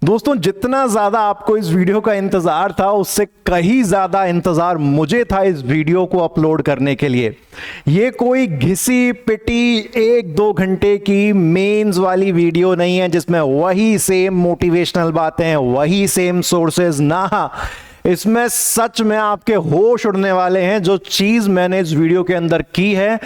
दोस्तों, जितना ज्यादा आपको इस वीडियो का इंतजार था उससे कहीं ज्यादा इंतजार मुझे था इस वीडियो को अपलोड करने के लिए। ये कोई घिसी पिटी 1-2 घंटे की मेंस वाली वीडियो नहीं है जिसमें वही सेम मोटिवेशनल बातें, वही सेम सोर्सेज ना, इसमें सच में आपके होश उड़ने वाले हैं। जो चीज मैंने इस वीडियो के अंदर की है,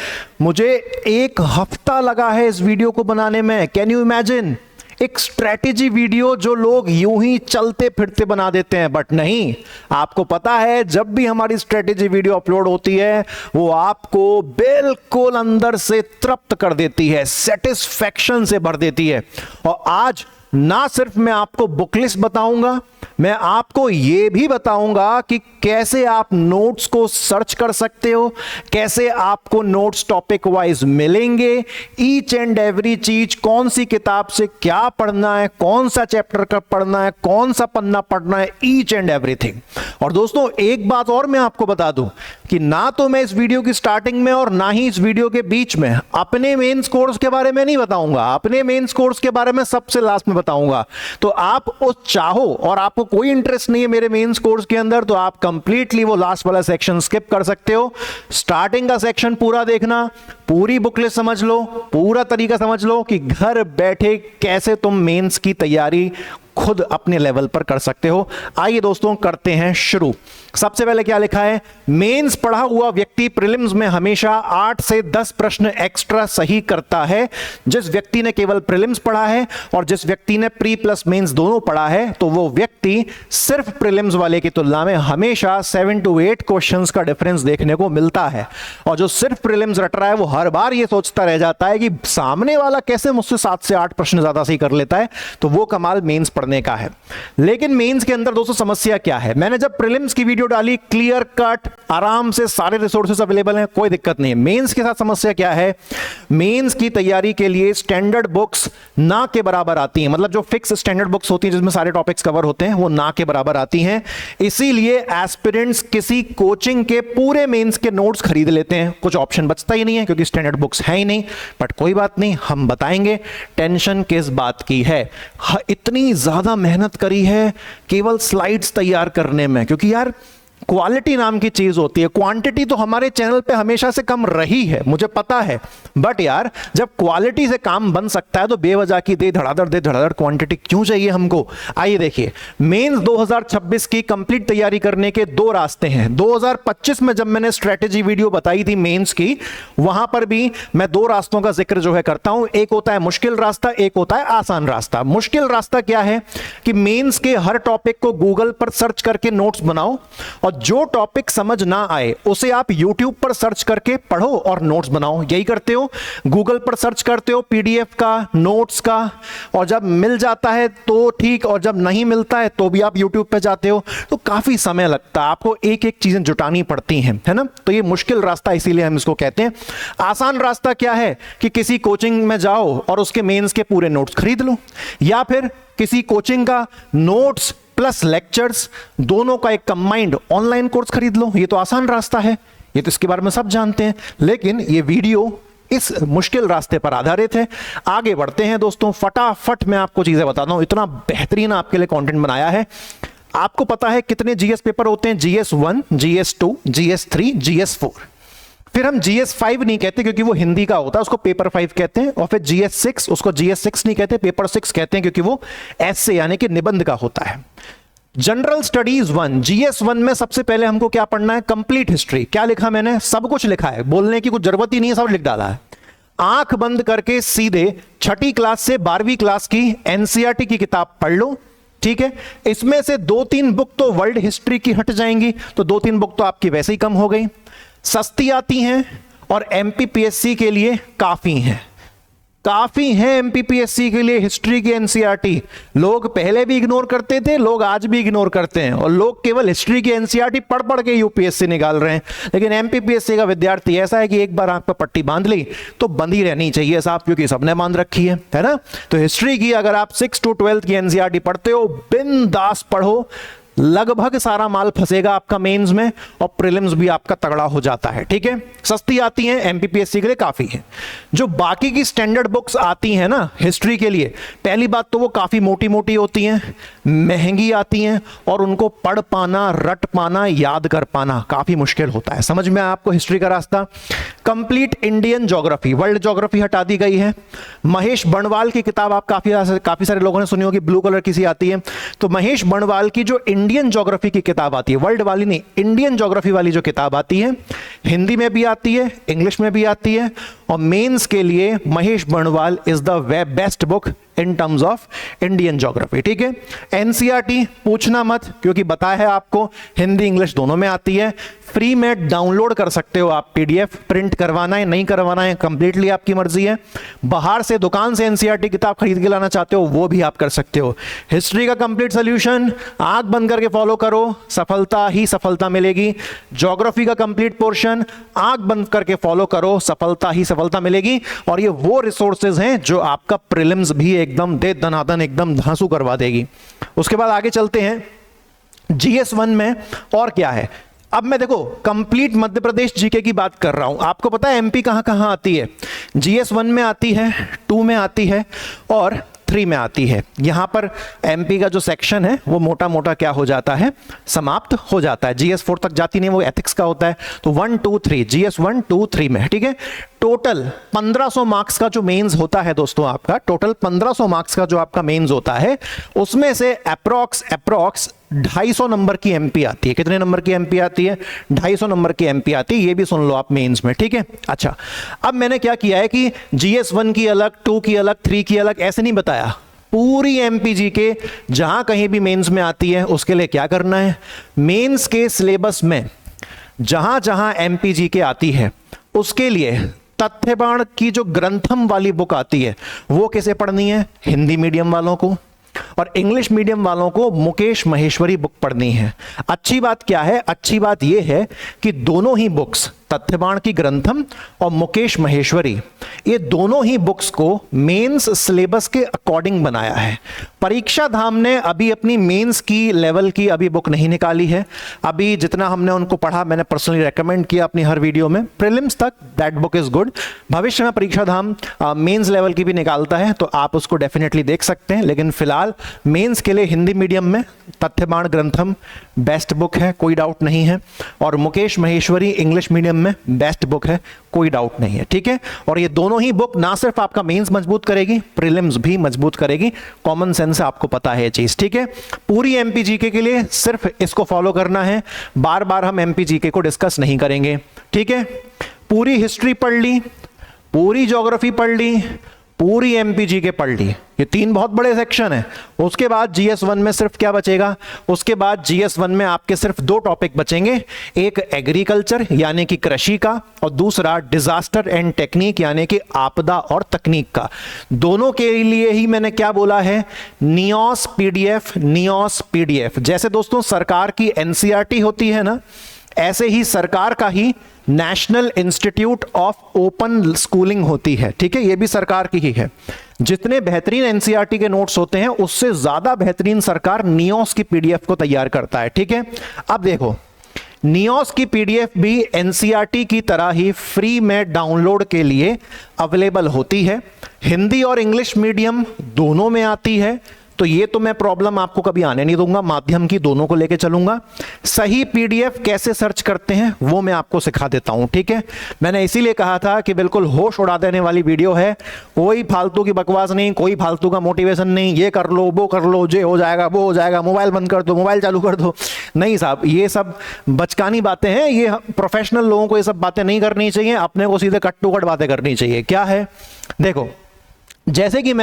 मुझे 1 हफ्ता लगा है इस वीडियो को बनाने में। Can you imagine? एक स्ट्रेटेजी वीडियो जो लोग यूं ही चलते फिरते बना देते हैं, बट नहीं, आपको पता है जब भी हमारी स्ट्रेटेजी वीडियो अपलोड होती है वो आपको बिल्कुल अंदर से तृप्त कर देती है, सेटिस्फैक्शन से भर देती है। और आज ना सिर्फ मैं आपको बुक लिस्ट बताऊंगा, मैं आपको यह भी बताऊंगा कि कैसे आप नोट्स को सर्च कर सकते हो, कैसे आपको नोट्स टॉपिक वाइज मिलेंगे, ईच एंड एवरी चीज, कौन सी किताब से क्या पढ़ना है, कौन सा चैप्टर का पढ़ना है, कौन सा पन्ना पढ़ना है, ईच एंड एवरीथिंग। और दोस्तों, एक बात और मैं आपको बता दूं कि ना तो मैं इस वीडियो की स्टार्टिंग में और ना ही इस वीडियो के बीच में अपने मेंस कोर्स के बारे में नहीं बताऊंगा। अपने मेंस कोर्स के बारे में सबसे लास्ट में बताऊंगा। तो आप उस चाहो और आपको कोई इंटरेस्ट नहीं है मेरे मेंस कोर्स के अंदर, तो आप कंप्लीटली वो लास्ट वाला सेक्शन स्किप कर सकते हो। स्टार्टिंग का सेक्शन पूरा देखना, पूरी बुकलेट समझ लो, पूरा तरीका समझ लो कि घर बैठे कैसे तुम मेंस की तैयारी खुद अपने लेवल पर कर सकते हो। आइए दोस्तों, करते हैं शुरू। सबसे पहले क्या लिखा है? मेंस पढ़ा हुआ व्यक्ति प्रीलिम्स में हमेशा 8 से 10 प्रश्न एक्स्ट्रा सही करता है। जिस व्यक्ति ने केवल प्रीलिम्स पढ़ा है और जिस व्यक्ति ने प्री प्लस मेंस दोनों पढ़ा है, तो वो व्यक्ति सिर्फ प्रीलिम्स वाले की तुलना में हमेशा 7 to 8 क्वेश्चंस का डिफरेंस देखने को मिलता है। और जो सिर्फ प्रीलिम्स रट रहा है वो हर बार ये सोचता रह जाता है कि सामने वाला कैसे मुझसे 7 से 8 प्रश्न ज्यादा सही कर लेता है। तो वो कमाल मेंस पढ़ने का है। लेकिन मेंस के अंदर दोस्तों समस्या क्या है? मैंने जब प्रीलिम्स की वीडियो डाली, क्लियर कट, आराम से सारे रिसोर्सेस अवेलेबल हैं, कोई दिक्कत नहीं है। मेंस के साथ समस्या क्या है? मेंस की तैयारी के लिए स्टैंडर्ड बुक्स ना के बराबर आती हैं। मतलब जो फिक्स स्टैंडर्ड बुक्स होती हैं जिसमें सारे टॉपिक्स कवर होते हैं, वो ना के बराबर आती हैं। इसीलिए एस्पिरेंट्स किसी कोचिंग के पूरे मेंस के नोट्स खरीद लेते हैं। कुछ ऑप्शन बचता ही नहीं है क्योंकि स्टैंडर्ड बुक्स है ही नहीं। बट कोई बात नहीं, हम बताएंगे टेंशन किस बात की है। इतनी ज्यादा मेहनत करी है केवल स्लाइड्स तैयार करने में, क्योंकि यार क्वालिटी नाम की चीज होती है। क्वांटिटी तो हमारे चैनल पे हमेशा से कम रही है, मुझे पता है, बट यार जब क्वालिटी से काम बन सकता है तो बेवजह की दे धड़ाधड़ क्वांटिटी क्यों चाहिए हमको? आइए देखिए, मेंस 2026 की कंप्लीट तैयारी करने के 2 रास्ते हैं। 2025 में जब मैंने स्ट्रेटेजी वीडियो बताई थी मेंस की, वहां पर भी मैं 2 रास्तों का जिक्र जो है करता हूं। एक होता है मुश्किल रास्ता, एक होता है आसान रास्ता। मुश्किल रास्ता क्या है कि मेंस के हर टॉपिक को गूगल पर सर्च करके नोट्स बनाओ और जो टॉपिक समझ ना आए उसे आप YouTube पर सर्च करके पढ़ो और नोट्स बनाओ। यही करते हो, गूगल पर सर्च करते हो PDF का, नोट्स का, और जब मिल जाता है तो ठीक, और जब नहीं मिलता है तो भी आप YouTube पे जाते हो। तो काफी समय लगता है, आपको एक एक चीजें जुटानी पड़ती हैं, है ना? तो ये मुश्किल रास्ता इसीलिए हम इसको कहते हैं। आसान रास्ता क्या है कि किसी कोचिंग में जाओ और उसके मेंस के पूरे नोट्स खरीद लो, या फिर किसी कोचिंग का नोट्स प्लस लेक्चर्स दोनों का एक कंबाइंड ऑनलाइन कोर्स खरीद लो। ये तो आसान रास्ता है, ये तो इसके बारे में सब जानते हैं। लेकिन ये वीडियो इस मुश्किल रास्ते पर आधारित है। आगे बढ़ते हैं दोस्तों, फटाफट मैं आपको चीजें बताता हूं। इतना बेहतरीन आपके लिए कंटेंट बनाया है। आपको पता है कितने जीएस पेपर होते हैं? GS1, GS2, GS3, GS4। फिर हम GS5 नहीं कहते क्योंकि वो हिंदी का होता है, उसको पेपर 5 कहते हैं। और फिर GS6, उसको GS6 नहीं कहते, पेपर 6 कहते हैं क्योंकि वो ऐसे यानी कि निबंध का होता है। जनरल स्टडीज 1, GS1 में सबसे पहले हमको क्या पढ़ना है? Complete history. क्या लिखा मैंने? सब कुछ लिखा है, बोलने की कुछ जरूरत ही नहीं है, सब लिख डाला है। आंख बंद करके सीधे 6ठी क्लास से 12वीं क्लास की NCERT की किताब पढ़ लो, ठीक है? इसमें से 2-3 बुक तो वर्ल्ड हिस्ट्री की हट जाएंगी, तो 2-3 बुक तो आपकी वैसे ही कम हो गई। सस्ती आती हैं और MPPSC के लिए काफी हैं। MPPSC के लिए हिस्ट्री की NCERT। लोग पहले भी इग्नोर करते थे, लोग आज भी इग्नोर करते हैं, और लोग केवल हिस्ट्री की NCERT पढ़ पढ़ के UPSC निकाल रहे हैं। लेकिन MPPSC का विद्यार्थी ऐसा है कि एक बार आंख पर पट्टी बांध ली तो बंधी रहनी चाहिए साहब, क्योंकि सबने बांध रखी है ना? तो हिस्ट्री की अगर आप 6 to 12 की NCERT पढ़ते हो, बिंदास पढ़ो, लगभग सारा माल फंसेगा आपका मेंस में और प्रीलिम्स भी आपका तगड़ा हो जाता है। ठीक है, सस्ती आती हैं, एमपीपीएससी के लिए काफी है। जो बाकी की स्टैंडर्ड बुक्स आती हैं ना हिस्ट्री के लिए, पहली बात तो वो काफी मोटी मोटी होती हैं, महंगी आती हैं और उनको पढ़ पाना, रट पाना, याद कर पाना काफी मुश्किल होता है। समझ में आया आपको हिस्ट्री का रास्ता। Complete Indian geography, world geography हटा दी गई है। महेश बणवाल की किताब आप काफी सारे लोगों ने सुनी होगी, ब्लू कलर की सी आती है। तो महेश बणवाल की जो इंडियन ज्योग्राफी की किताब आती है, वर्ल्ड वाली नहीं, इंडियन ज्योग्राफी वाली जो किताब आती है, हिंदी में भी आती है, इंग्लिश में भी आती है और मेंस के लिए Mahesh Barnwal is the best book in terms of Indian geography. ठीक है, एनसीईआरटी पूछना मत, क्योंकि बताया है आपको हिंदी इंग्लिश दोनों में आती है। फ्री में डाउनलोड कर सकते हो आप पीडीएफ, प्रिंट करवाना है नहीं करवाना है कंप्लीटली आपकी मर्जी है। बाहर से दुकान से एनसीईआरटी किताब खरीद के लाना चाहते हो वो भी आप कर सकते हो। हिस्ट्री का कंप्लीट सोल्यूशन आंख बंद करके फॉलो करो, सफलता ही सफलता मिलेगी। ज्योग्राफी का कंप्लीट पोर्शन आंख बंद करके फॉलो करो, सफलता ही सफलता मिलेगी। और ये वो रिसोर्सेज हैं जो आपका प्रीलिम्स भी एकदम दे दनादन एकदम धांसू करवा देगी। उसके बाद आगे चलते हैं जीएस 1 में और क्या है। अब मैं देखो कंप्लीट मध्य प्रदेश जीके की बात कर रहा हूं। आपको पता है एमपी कहां कहां आती है? जीएस 1 में आती है, 2 में आती है और 3 में आती है। यहां पर एमपी का जो सेक्शन है वो मोटा मोटा क्या हो जाता है, समाप्त हो जाता है। जीएस 4 तक जाती नहीं, वो एथिक्स का होता है। तो 1 2 3 जीएस 1 2 3 में। ठीक है, टोटल 1500 मार्क्स का जो मेंस होता है दोस्तों, आपका टोटल 1500 मार्क्स का जो आपका मेंस होता है, उसमें से अप्रॉक्स 250 नंबर की एमपी आती है। कितने नंबर की एमपी आती है? 250 नंबर की एमपी आती है। ये भी सुन लो आप मेंस में। ठीक है, अच्छा अब मैंने क्या किया है कि जीएस 1 की अलग, 2 की अलग, 3 की अलग ऐसे नहीं बताया। पूरी एमपीजी के जहां कहीं भी मेंस में आती है उसके लिए क्या करना है, मेंस के सिलेबस में जहां जहां एमपीजी के आती है उसके लिए तथ्यबाण की जो ग्रंथम वाली बुक आती है वो कैसे पढ़नी है, हिंदी मीडियम वालों को, और इंग्लिश मीडियम वालों को मुकेश महेश्वरी बुक पढ़नी है। अच्छी बात क्या है, अच्छी बात यह है कि दोनों ही बुक्स, तथ्यबाण की ग्रंथम और मुकेश महेश्वरी, ये दोनों ही बुक्स को मेंस सिलेबस के अकॉर्डिंग बनाया है। परीक्षा धाम ने अभी अपनी मेंस की लेवल की अभी बुक नहीं निकाली है। अभी जितना हमने उनको पढ़ा, मैंने पर्सनली रेकमेंड किया अपनी हर वीडियो में, प्रीलिम्स तक दैट बुक इज गुड। भविष्य में परीक्षा धाम मेंस लेवल की भी निकालता है तो आप उसको डेफिनेटली देख सकते हैं, लेकिन फिलहाल मेंस के लिए हिंदी मीडियम में तथ्यबाण ग्रंथम बेस्ट बुक है, कोई डाउट नहीं है, और मुकेश महेश्वरी इंग्लिश मीडियम में बेस्ट बुक है, कोई डाउट नहीं है। ठीक है, और ये दोनों ही बुक ना सिर्फ आपका मेंस मजबूत करेगी, प्रीलिम्स भी मजबूत करेगी। कॉमन सेंस से आपको पता है ये चीज। ठीक है, पूरी एमपीजीके के लिए सिर्फ इसको फॉलो करना है, बार बार हम एमपीजीके को डिस्कस नहीं करेंगे। ठीक है, पूरी हिस्ट्री पढ़ ली, पूरी ज्योग्राफी पढ़ ली, पूरी एमपीजीके पढ़ ली, ये 3 बहुत बड़े सेक्शन है। उसके बाद जीएस 1 में सिर्फ क्या बचेगा, उसके बाद जीएस 1 में आपके सिर्फ 2 टॉपिक बचेंगे, एक एग्रीकल्चर यानी कि कृषि का, और दूसरा डिजास्टर एंड टेक्निक यानी कि आपदा और तकनीक का। दोनों के लिए ही मैंने क्या बोला है, नियोस पीडीएफ, नियोस पीडीएफ। जैसे दोस्तों सरकार की एनसीईआरटी होती है ना, ऐसे ही सरकार का ही national institute of open schooling होती है। ठीक है, ये भी सरकार की ही है। जितने बेहतरीन एनसीईआरटी के नोट्स होते हैं उससे ज्यादा बेहतरीन सरकार नियोस की पीडीएफ को तैयार करता है। ठीक है, अब देखो नियोस की पीडीएफ भी एनसीईआरटी की तरह ही फ्री में डाउनलोड के लिए अवेलेबल होती है। हिंदी और इंग्लिश मीडियम दोनों में आती है, तो ये तो मैं प्रॉब्लम आपको कभी आने नहीं दूंगा, माध्यम की दोनों को लेके चलूंगा। सही पीडीएफ कैसे सर्च करते हैं वो मैं आपको सिखा देता हूं। ठीक है, मैंने इसीलिए कहा था कि बिल्कुल होश उड़ा देने वाली वीडियो है, कोई फालतू की बकवास नहीं, कोई फालतू का मोटिवेशन नहीं, ये कर लो वो कर लो, ये हो जाएगा वो हो जाएगा, मोबाइल बंद कर दो मोबाइल चालू कर दो। नहीं साहब, ये सब बचकानी बातें हैं, ये प्रोफेशनल लोगों को ये सब बातें नहीं करनी चाहिए, अपने को सीधे कट टू कट बातें करनी चाहिए। क्या है देखो, जैसे कि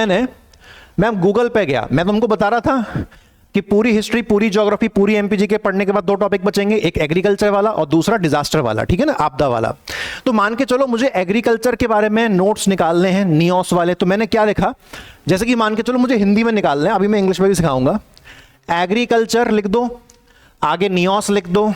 मैं गूगल पे गया, मैं तुमको बता रहा था कि पूरी हिस्ट्री, पूरी ज्योग्राफी, पूरी एमपीजी के पढ़ने के बाद 2 टॉपिक बचेंगे, एक एग्रीकल्चर वाला और दूसरा डिजास्टर वाला। ठीक है ना, आपदा वाला। तो मान के चलो मुझे एग्रीकल्चर के बारे में नोट्स निकालने हैं नियोस वाले, तो मैंने क्या लिखा, जैसे कि मान के चलो मुझे हिंदी में निकालने हैं, अभी मैं इंग्लिश में भी सिखाऊंगा। एग्रीकल्चर लिख दो, आगे नियोस लिख दो,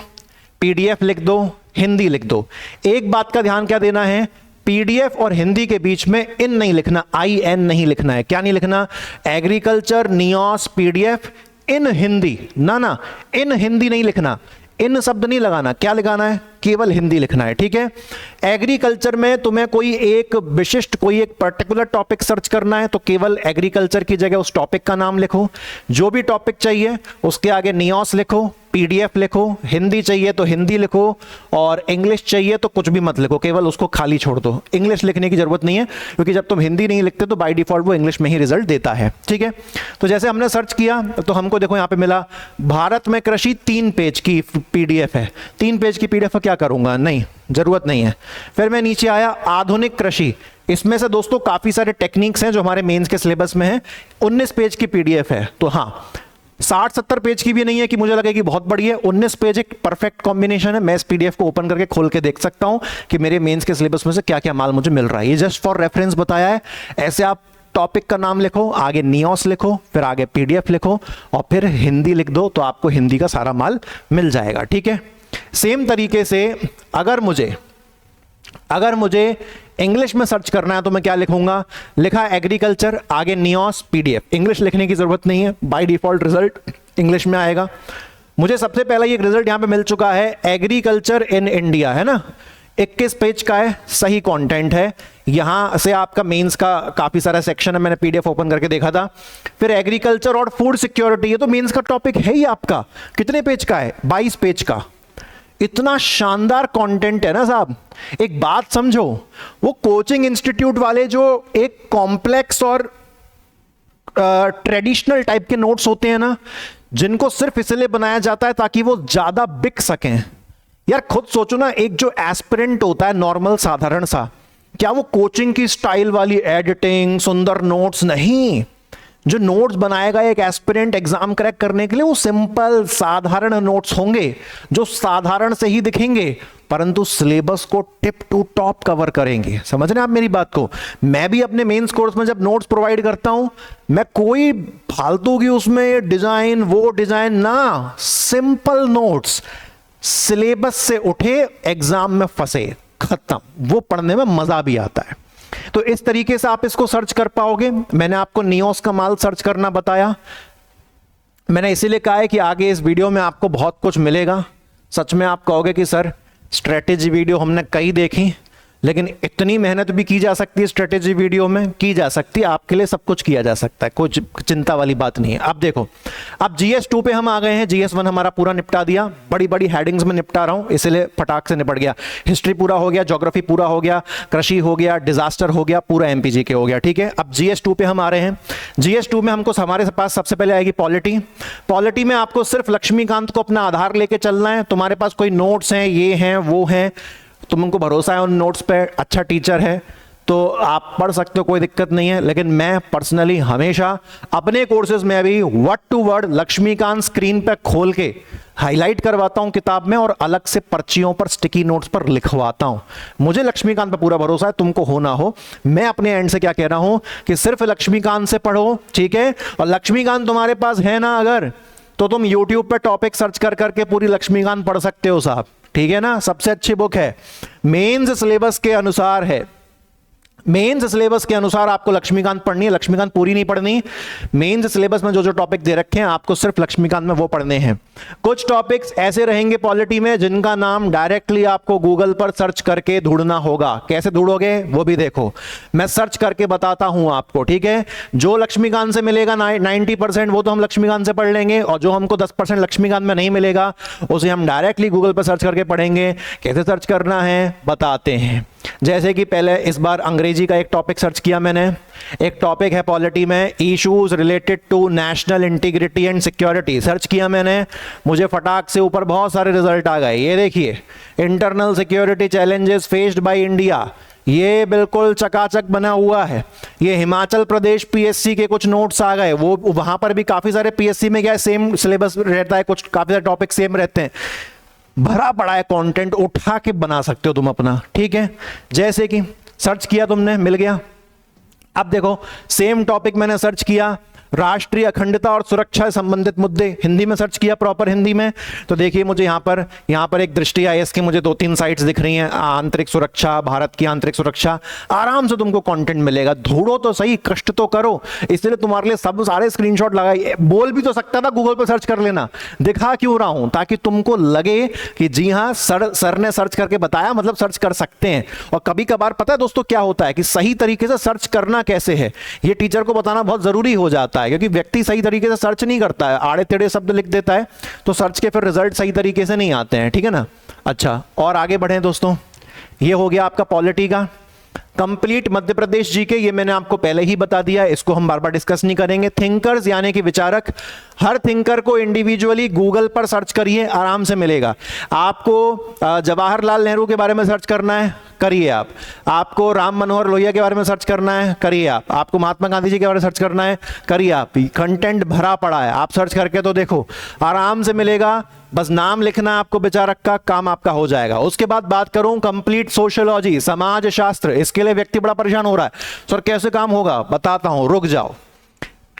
पीडीएफ लिख दो, हिंदी लिख दो। एक बात का ध्यान क्या देना है, पीडीएफ और हिंदी के बीच में इन नहीं लिखना, IN नहीं लिखना है। क्या नहीं लिखना, एग्रीकल्चर नियोस पीडीएफ इन हिंदी, ना इन हिंदी नहीं लिखना, इन शब्द नहीं लगाना, क्या लगाना है, केवल हिंदी लिखना है, ठीक है। एग्रीकल्चर में तुम्हें कोई एक विशिष्ट, कोई एक पर्टिकुलर टॉपिक सर्च करना है तो केवल एग्रीकल्चर की जगह उस टॉपिक का नाम लिखो। जो भी टॉपिक चाहिए उसके आगे नियोस लिखो, पीडीएफ लिखो, हिंदी चाहिए तो हिंदी लिखो, और इंग्लिश चाहिए तो कुछ भी मत लिखो, केवल उसको खाली छोड़ दो। इंग्लिश लिखने की जरूरत नहीं है, क्योंकि जब तुम हिंदी नहीं लिखते तो बाय डिफॉल्ट वो इंग्लिश में ही रिजल्ट देता है, ठीक है। तो जैसे हमने सर्च किया तो हमको देखो यहां पे मिला भारत में कृषि 3 पेज की पीडीएफ है। 3 पेज की पीडीएफ क्या करूंगा, नहीं, जरूरत नहीं है। फिर मैं नीचे आया आधुनिक कृषि, इसमें से दोस्तों काफी सारे टेक्निक्स हैं जो हमारे मेंस के सिलेबस में है, 19 पेज की पीडीएफ है। तो हाँ, 60-70 पेज की भी नहीं है कि मुझे लगे कि बहुत बड़ी है, 19 पेज एक परफेक्ट कॉम्बिनेशन है। मैं इस पीडीएफ को ओपन करके खोल के देख सकता हूं कि मेरे मेंस के सिलेबस में से क्या क्या माल मुझे मिल रहा है। ये जस्ट फॉर रेफरेंस बताया है। ऐसे आप टॉपिक का नाम लिखो, आगे नियोस लिखो, फिर आगे पीडीएफ लिखो और फिर हिंदी लिख दो, तो आपको हिंदी का सारा माल मिल जाएगा, ठीक है। सेम तरीके से अगर मुझे इंग्लिश में सर्च करना है तो मैं क्या लिखूंगा, लिखा एग्रीकल्चर, आगे नियोस, पीडीएफ। इंग्लिश लिखने की जरूरत नहीं है, बाय डिफॉल्ट रिजल्ट इंग्लिश में आएगा। मुझे सबसे पहला ये रिजल्ट यहां पे मिल चुका है, एग्रीकल्चर इन इंडिया, है ना, 21 पेज का है, सही कंटेंट है। यहां से आपका मेंस का काफी सारा सेक्शन है, मैंने पीडीएफ ओपन करके देखा था। फिर एग्रीकल्चर और फूड सिक्योरिटी, ये तो मेंस का टॉपिक है ही आपका। कितने पेज का है, 22 पेज का। इतना शानदार कंटेंट है ना साहब। एक बात समझो, वो कोचिंग इंस्टीट्यूट वाले जो एक कॉम्प्लेक्स और ट्रेडिशनल टाइप के नोट्स होते हैं ना, जिनको सिर्फ इसलिए बनाया जाता है ताकि वो ज्यादा बिक सकें। यार खुद सोचो ना, एक जो एस्पिरेंट होता है नॉर्मल साधारण सा, क्या वो कोचिंग की स्टाइल वाली एडिटिंग, सुंदर नोट्स नहीं। जो नोट्स बनाएगा एक एस्पिरेंट एग्जाम क्रैक करने के लिए, वो सिंपल साधारण नोट्स होंगे जो साधारण से ही दिखेंगे, परंतु सिलेबस को टिप टू टॉप कवर करेंगे। समझ रहे हैं आप मेरी बात को। मैं भी अपने मेंस कोर्स में जब नोट्स प्रोवाइड करता हूं, मैं कोई फालतू की उसमें डिजाइन वो डिजाइन ना, सिंपल नोट्स, सिलेबस से उठे एग्जाम में फंसे, खत्म। वो पढ़ने में मजा भी आता है। तो इस तरीके से आप इसको सर्च कर पाओगे। मैंने आपको नियोस का माल सर्च करना बताया। मैंने इसीलिए कहा है कि आगे इस वीडियो में आपको बहुत कुछ मिलेगा। सच में आप कहोगे कि सर स्ट्रेटेजी वीडियो हमने कई देखी, लेकिन इतनी मेहनत भी की जा सकती है स्ट्रेटेजी वीडियो में, की जा सकती है। आपके लिए सब कुछ किया जा सकता है, कोई चिंता वाली बात नहीं है। अब देखो, अब GS2 पे हम आ गए हैं। GS1 हमारा पूरा निपटा दिया, बड़ी बड़ी हेडिंग्स में निपटा रहा हूं, इसलिए फटाक से निपट गया। हिस्ट्री पूरा हो गया, ज्योग्राफी पूरा हो गया, कृषि हो गया, डिजास्टर हो गया, पूरा MPG के हो गया, ठीक है। अब GS2 पे हम आ रहे हैं। GS2 में हमको हमारे पास सबसे पहले आएगी पॉलिटी। पॉलिटी में आपको सिर्फ लक्ष्मीकांत को अपना आधार लेके चलना है। तुम्हारे पास कोई नोट्स हैं, ये हैं वो हैं, तुमको भरोसा है उन नोट्स पे, अच्छा टीचर है तो आप पढ़ सकते हो, कोई दिक्कत नहीं है। लेकिन मैं पर्सनली हमेशा अपने कोर्सेज में भी word to word Laxmikanth screen पे खोल के हाईलाइट करवाता हूं किताब में, और अलग से पर्चियों पर, स्टिकी नोट्स पर लिखवाता हूं। मुझे लक्ष्मीकांत पे पूरा भरोसा है, तुमको हो ना हो। मैं अपने एंड से क्या कह रहा हूं कि सिर्फ लक्ष्मीकांत से पढ़ो, ठीक है। और लक्ष्मीकांत तुम्हारे पास है ना अगर, तो तुम यूट्यूब पे टॉपिक सर्च कर करके पूरी लक्ष्मीकांत पढ़ सकते हो साहब, ठीक है ना। सबसे अच्छी बुक है, मेंस सिलेबस के अनुसार है। मेंस सिलेबस के अनुसार आपको लक्ष्मीकांत पढ़नी है, लक्ष्मीकांत पूरी नहीं पढ़नी। मेंस सिलेबस में जो जो टॉपिक दे रखे हैं आपको सिर्फ लक्ष्मीकांत में वो पढ़ने हैं। कुछ टॉपिक्स ऐसे रहेंगे पॉलिटी में जिनका नाम डायरेक्टली आपको गूगल पर सर्च करके ढूंढना होगा। कैसे ढूंढोगे वो भी देखो, मैं सर्च करके बताता हूं आपको, ठीक है। जो लक्ष्मीकांत से मिलेगा 90% वो तो हम लक्ष्मीकांत से पढ़ लेंगे, और जो हमको 10% लक्ष्मीकांत में नहीं मिलेगा उसे हम डायरेक्टली गूगल पर सर्च करके पढ़ेंगे। कैसे सर्च करना है बताते हैं। जैसे कि पहले इस बार अंग्रेजी का एक टॉपिक सर्च किया मैंने। एक टॉपिक है पॉलिटी में, issues related to national integrity and security, search किया मैंने। मुझे फटाक से ऊपर बहुत सारे रिजल्ट आ गए। ये देखिए, internal security challenges faced by India, ये बिल्कुल चकाचक बना हुआ है। ये हिमाचल प्रदेश PSC के कुछ नोट्स आ गए, वो वहां पर भी काफी सारे PSC में क्या सेम सिलेबस रहता है, कुछ काफी सारे टॉपिक सेम रहते हैं। भरा पड़ा है कंटेंट, उठा के बना सकते हो तुम अपना, ठीक है। जैसे कि सर्च किया तुमने, मिल गया। अब देखो सेम टॉपिक मैंने सर्च किया, राष्ट्रीय अखंडता और सुरक्षा से संबंधित मुद्दे, हिंदी में सर्च किया प्रॉपर हिंदी में, तो देखिए मुझे यहाँ पर एक दृष्टि आई, इसकी मुझे 2-3 साइट्स दिख रही हैं, आंतरिक सुरक्षा, भारत की आंतरिक सुरक्षा, आराम से तुमको कंटेंट मिलेगा। ढूंढो तो सही, कष्ट तो करो, इसलिए तुम्हारे लिए सब सारे स्क्रीनशॉट लगाए। बोल भी तो सकता था गूगल पर सर्च कर लेना, दिखा क्यों रहा हूं, ताकि तुमको लगे कि जी हां सर ने सर्च करके बताया, मतलब सर्च कर सकते हैं। और कभी कभार पता है दोस्तों क्या होता है कि सही तरीके से सर्च करना कैसे है, ये टीचर को बताना बहुत जरूरी हो जाता है, क्योंकि व्यक्ति सही तरीके से सर्च नहीं करता है, आड़े टेढ़े शब्द लिख देता है, तो सर्च के फिर रिजल्ट सही तरीके से नहीं आते हैं, ठीक है ना। अच्छा, और आगे बढ़े दोस्तों, ये हो गया आपका पॉलिटी का कंप्लीट मध्य प्रदेश जी के, ये मैंने आपको पहले ही बता दिया, इसको हम बार बार डिस्कस नहीं करेंगे। थिंकर्स यानी कि विचारक, हर थिंकर को इंडिविजुअली गूगल पर सर्च करिए, आराम से मिलेगा। आपको जवाहरलाल नेहरू के बारे में सर्च करना है, करिए आप। आपको राम मनोहर लोहिया के बारे में सर्च करना है, करिए आप। आपको महात्मा गांधी जी के बारे में सर्च करना है, करिए आप। कंटेंट भरा पड़ा है, आप सर्च करके तो देखो, आराम से मिलेगा। बस नाम लिखना आपको विचारक का, काम आपका हो जाएगा। उसके बाद बात करूं कंप्लीट सोशियोलॉजी, समाज शास्त्र, इसके लिए व्यक्ति बड़ा परेशान हो रहा है, सर कैसे काम होगा, बताता हूं, रुक जाओ।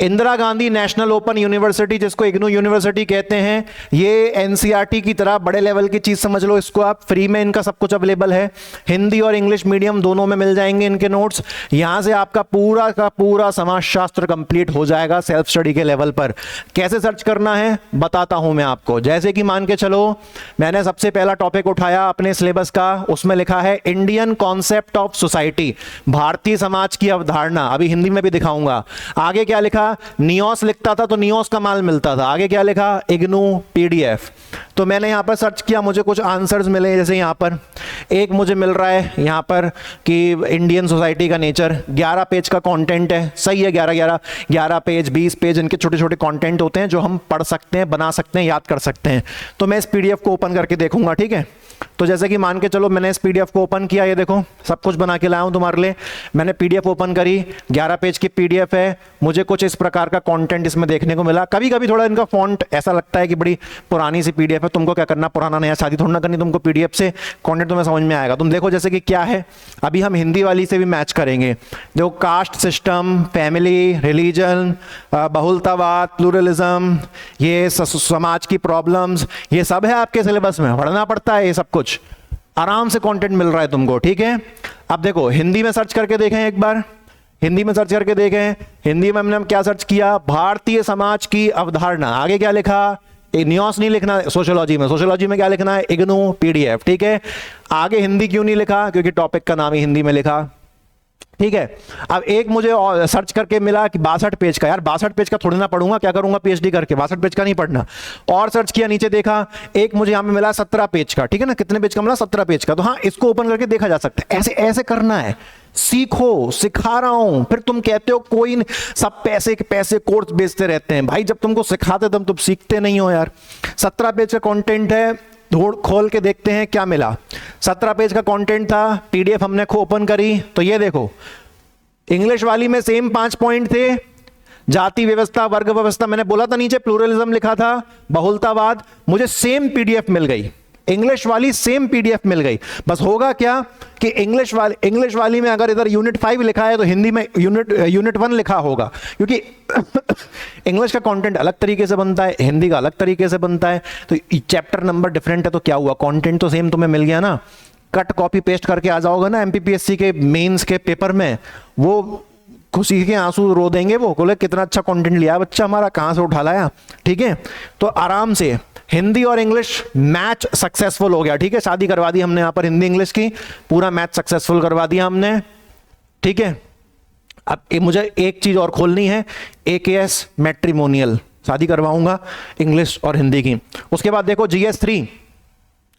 Indira Gandhi national open university, जिसको इग्नू यूनिवर्सिटी कहते हैं, ये एनसीईआरटी की तरह बड़े लेवल की चीज समझ लो इसको आप। फ्री में इनका सब कुछ अवेलेबल है, हिंदी और इंग्लिश मीडियम दोनों में मिल जाएंगे इनके नोट्स। यहां से आपका पूरा का पूरा समाजशास्त्र कंप्लीट हो जाएगा सेल्फ स्टडी के लेवल पर। कैसे सर्च करना है बताता हूं मैं आपको। जैसे कि मान के चलो, मैंने सबसे पहला टॉपिक उठाया अपने सिलेबस का, उसमें लिखा है Indian concept of society, Bharatiya Samaj की अवधारणा, अभी हिंदी में भी दिखाऊंगा। आगे क्या लिखा, नियोस लिखता था तो नियोस का माल मिलता था, आगे क्या लिखा, इग्नू पीडीएफ। तो मैंने यहां पर सर्च किया, मुझे कुछ आंसर्स मिले, जैसे यहां पर एक मुझे मिल रहा है यहां पर कि इंडियन सोसाइटी का नेचर, 11 पेज का कंटेंट है, सही है, 11 पेज, 20 पेज, इनके छोटे छोटे कंटेंट होते हैं जो हम पढ़ सकते हैं, बना सकते हैं, याद कर सकते हैं। तो मैं इस पीडीएफ को ओपन करके देखूंगा, ठीक है। तो जैसे कि मान के चलो मैंने इस पीडीएफ को ओपन किया, ये देखो सब कुछ बना के लाया हूं तुम्हारे लिए। मैंने पीडीएफ ओपन करी, 11 पेज की पीडीएफ है, मुझे कुछ इस प्रकार का कंटेंट इसमें देखने को मिला। कभी कभी थोड़ा इनका फॉन्ट ऐसा लगता है कि बड़ी पुरानी सी पीडीएफ है, तुमको क्या करना, पुराना नया शादी थोड़ा ना करनी, तुमको पीडीएफ से कंटेंट तुम्हें समझ में आएगा। तुम देखो जैसे कि क्या है, अभी हम हिंदी वाली से भी मैच करेंगे। देखो कास्ट सिस्टम, फैमिली, रिलीजन, बहुलतावाद, प्लूरलिज्म, ये समाज की प्रॉब्लम्स, ये सब है आपके सिलेबस में, पढ़ना पड़ता है ये सब कुछ। आराम से कंटेंट मिल रहा है तुमको, ठीक है। अब देखो हिंदी में सर्च करके देखें एक बार, हिंदी में सर्च करके देखें। हिंदी में हमने क्या सर्च किया, भारतीय समाज की अवधारणा, आगे क्या लिखा, नियोस नहीं लिखना सोशियोलॉजी में, सोशियोलॉजी में क्या लिखना है, इग्नू पीडीएफ, ठीक है। आगे हिंदी क्यों नहीं लिखा, क्योंकि टॉपिक का नाम ही हिंदी में लिखा, ठीक है। अब एक मुझे सर्च करके मिला कि 62 पेज का, यार 62 पेज का थोड़ी ना पढ़ूंगा, क्या करूंगा पीएचडी करके, 62 पेज का नहीं पढ़ना। और सर्च किया, नीचे देखा, एक मुझे यहां पे मिला 17 पेज का, ठीक है ना। कितने पेज का मिला, 17 पेज का। तो हाँ, इसको ओपन करके देखा जा सकता है। ऐसे ऐसे करना है, सीखो, सिखा रहा हूं। फिर तुम कहते हो कोई सब पैसे के पैसे कोर्स बेचते रहते हैं, भाई जब तुमको सिखाते तुम सीखते नहीं हो यार। 17 पेज का कंटेंट है, खोल के देखते हैं क्या मिला। 17 पेज का कंटेंट था, पीडीएफ हमने ओपन करी, तो ये देखो इंग्लिश वाली में सेम 5 पॉइंट थे, जाति व्यवस्था, वर्ग व्यवस्था, मैंने बोला था नीचे प्लूरलिज्म लिखा था, बहुलतावाद, मुझे सेम पीडीएफ मिल गई, इंग्लिश वाली सेम पीडीएफ मिल गई। बस होगा क्या कि इंग्लिश वाली में अगर इधर यूनिट 5 लिखा है तो हिंदी में यूनिट 1 लिखा होगा, क्योंकि इंग्लिश का कंटेंट अलग तरीके से बनता है, हिंदी का अलग तरीके से बनता है। तो चैप्टर नंबर डिफरेंट है तो क्या हुआ, कंटेंट तो सेम तुम्हें मिल गया ना। कट कॉपी पेस्ट करके आ जाओगे ना एमपीपीएससी के मेंस के पेपर में, वो खुशी के आंसू रो देंगे, वो बोले कितना अच्छा कंटेंट लिया बच्चा हमारा, कहां से उठा लाया, ठीक है। तो आराम से हिंदी और इंग्लिश मैच सक्सेसफुल हो गया, ठीक है। शादी करवा दी हमने यहां पर हिंदी इंग्लिश की, पूरा मैच सक्सेसफुल करवा दिया हमने, ठीक है। अब मुझे एक चीज और खोलनी है, एकेएस मैट्रिमोनियल, शादी करवाऊंगा इंग्लिश और हिंदी की। उसके बाद देखो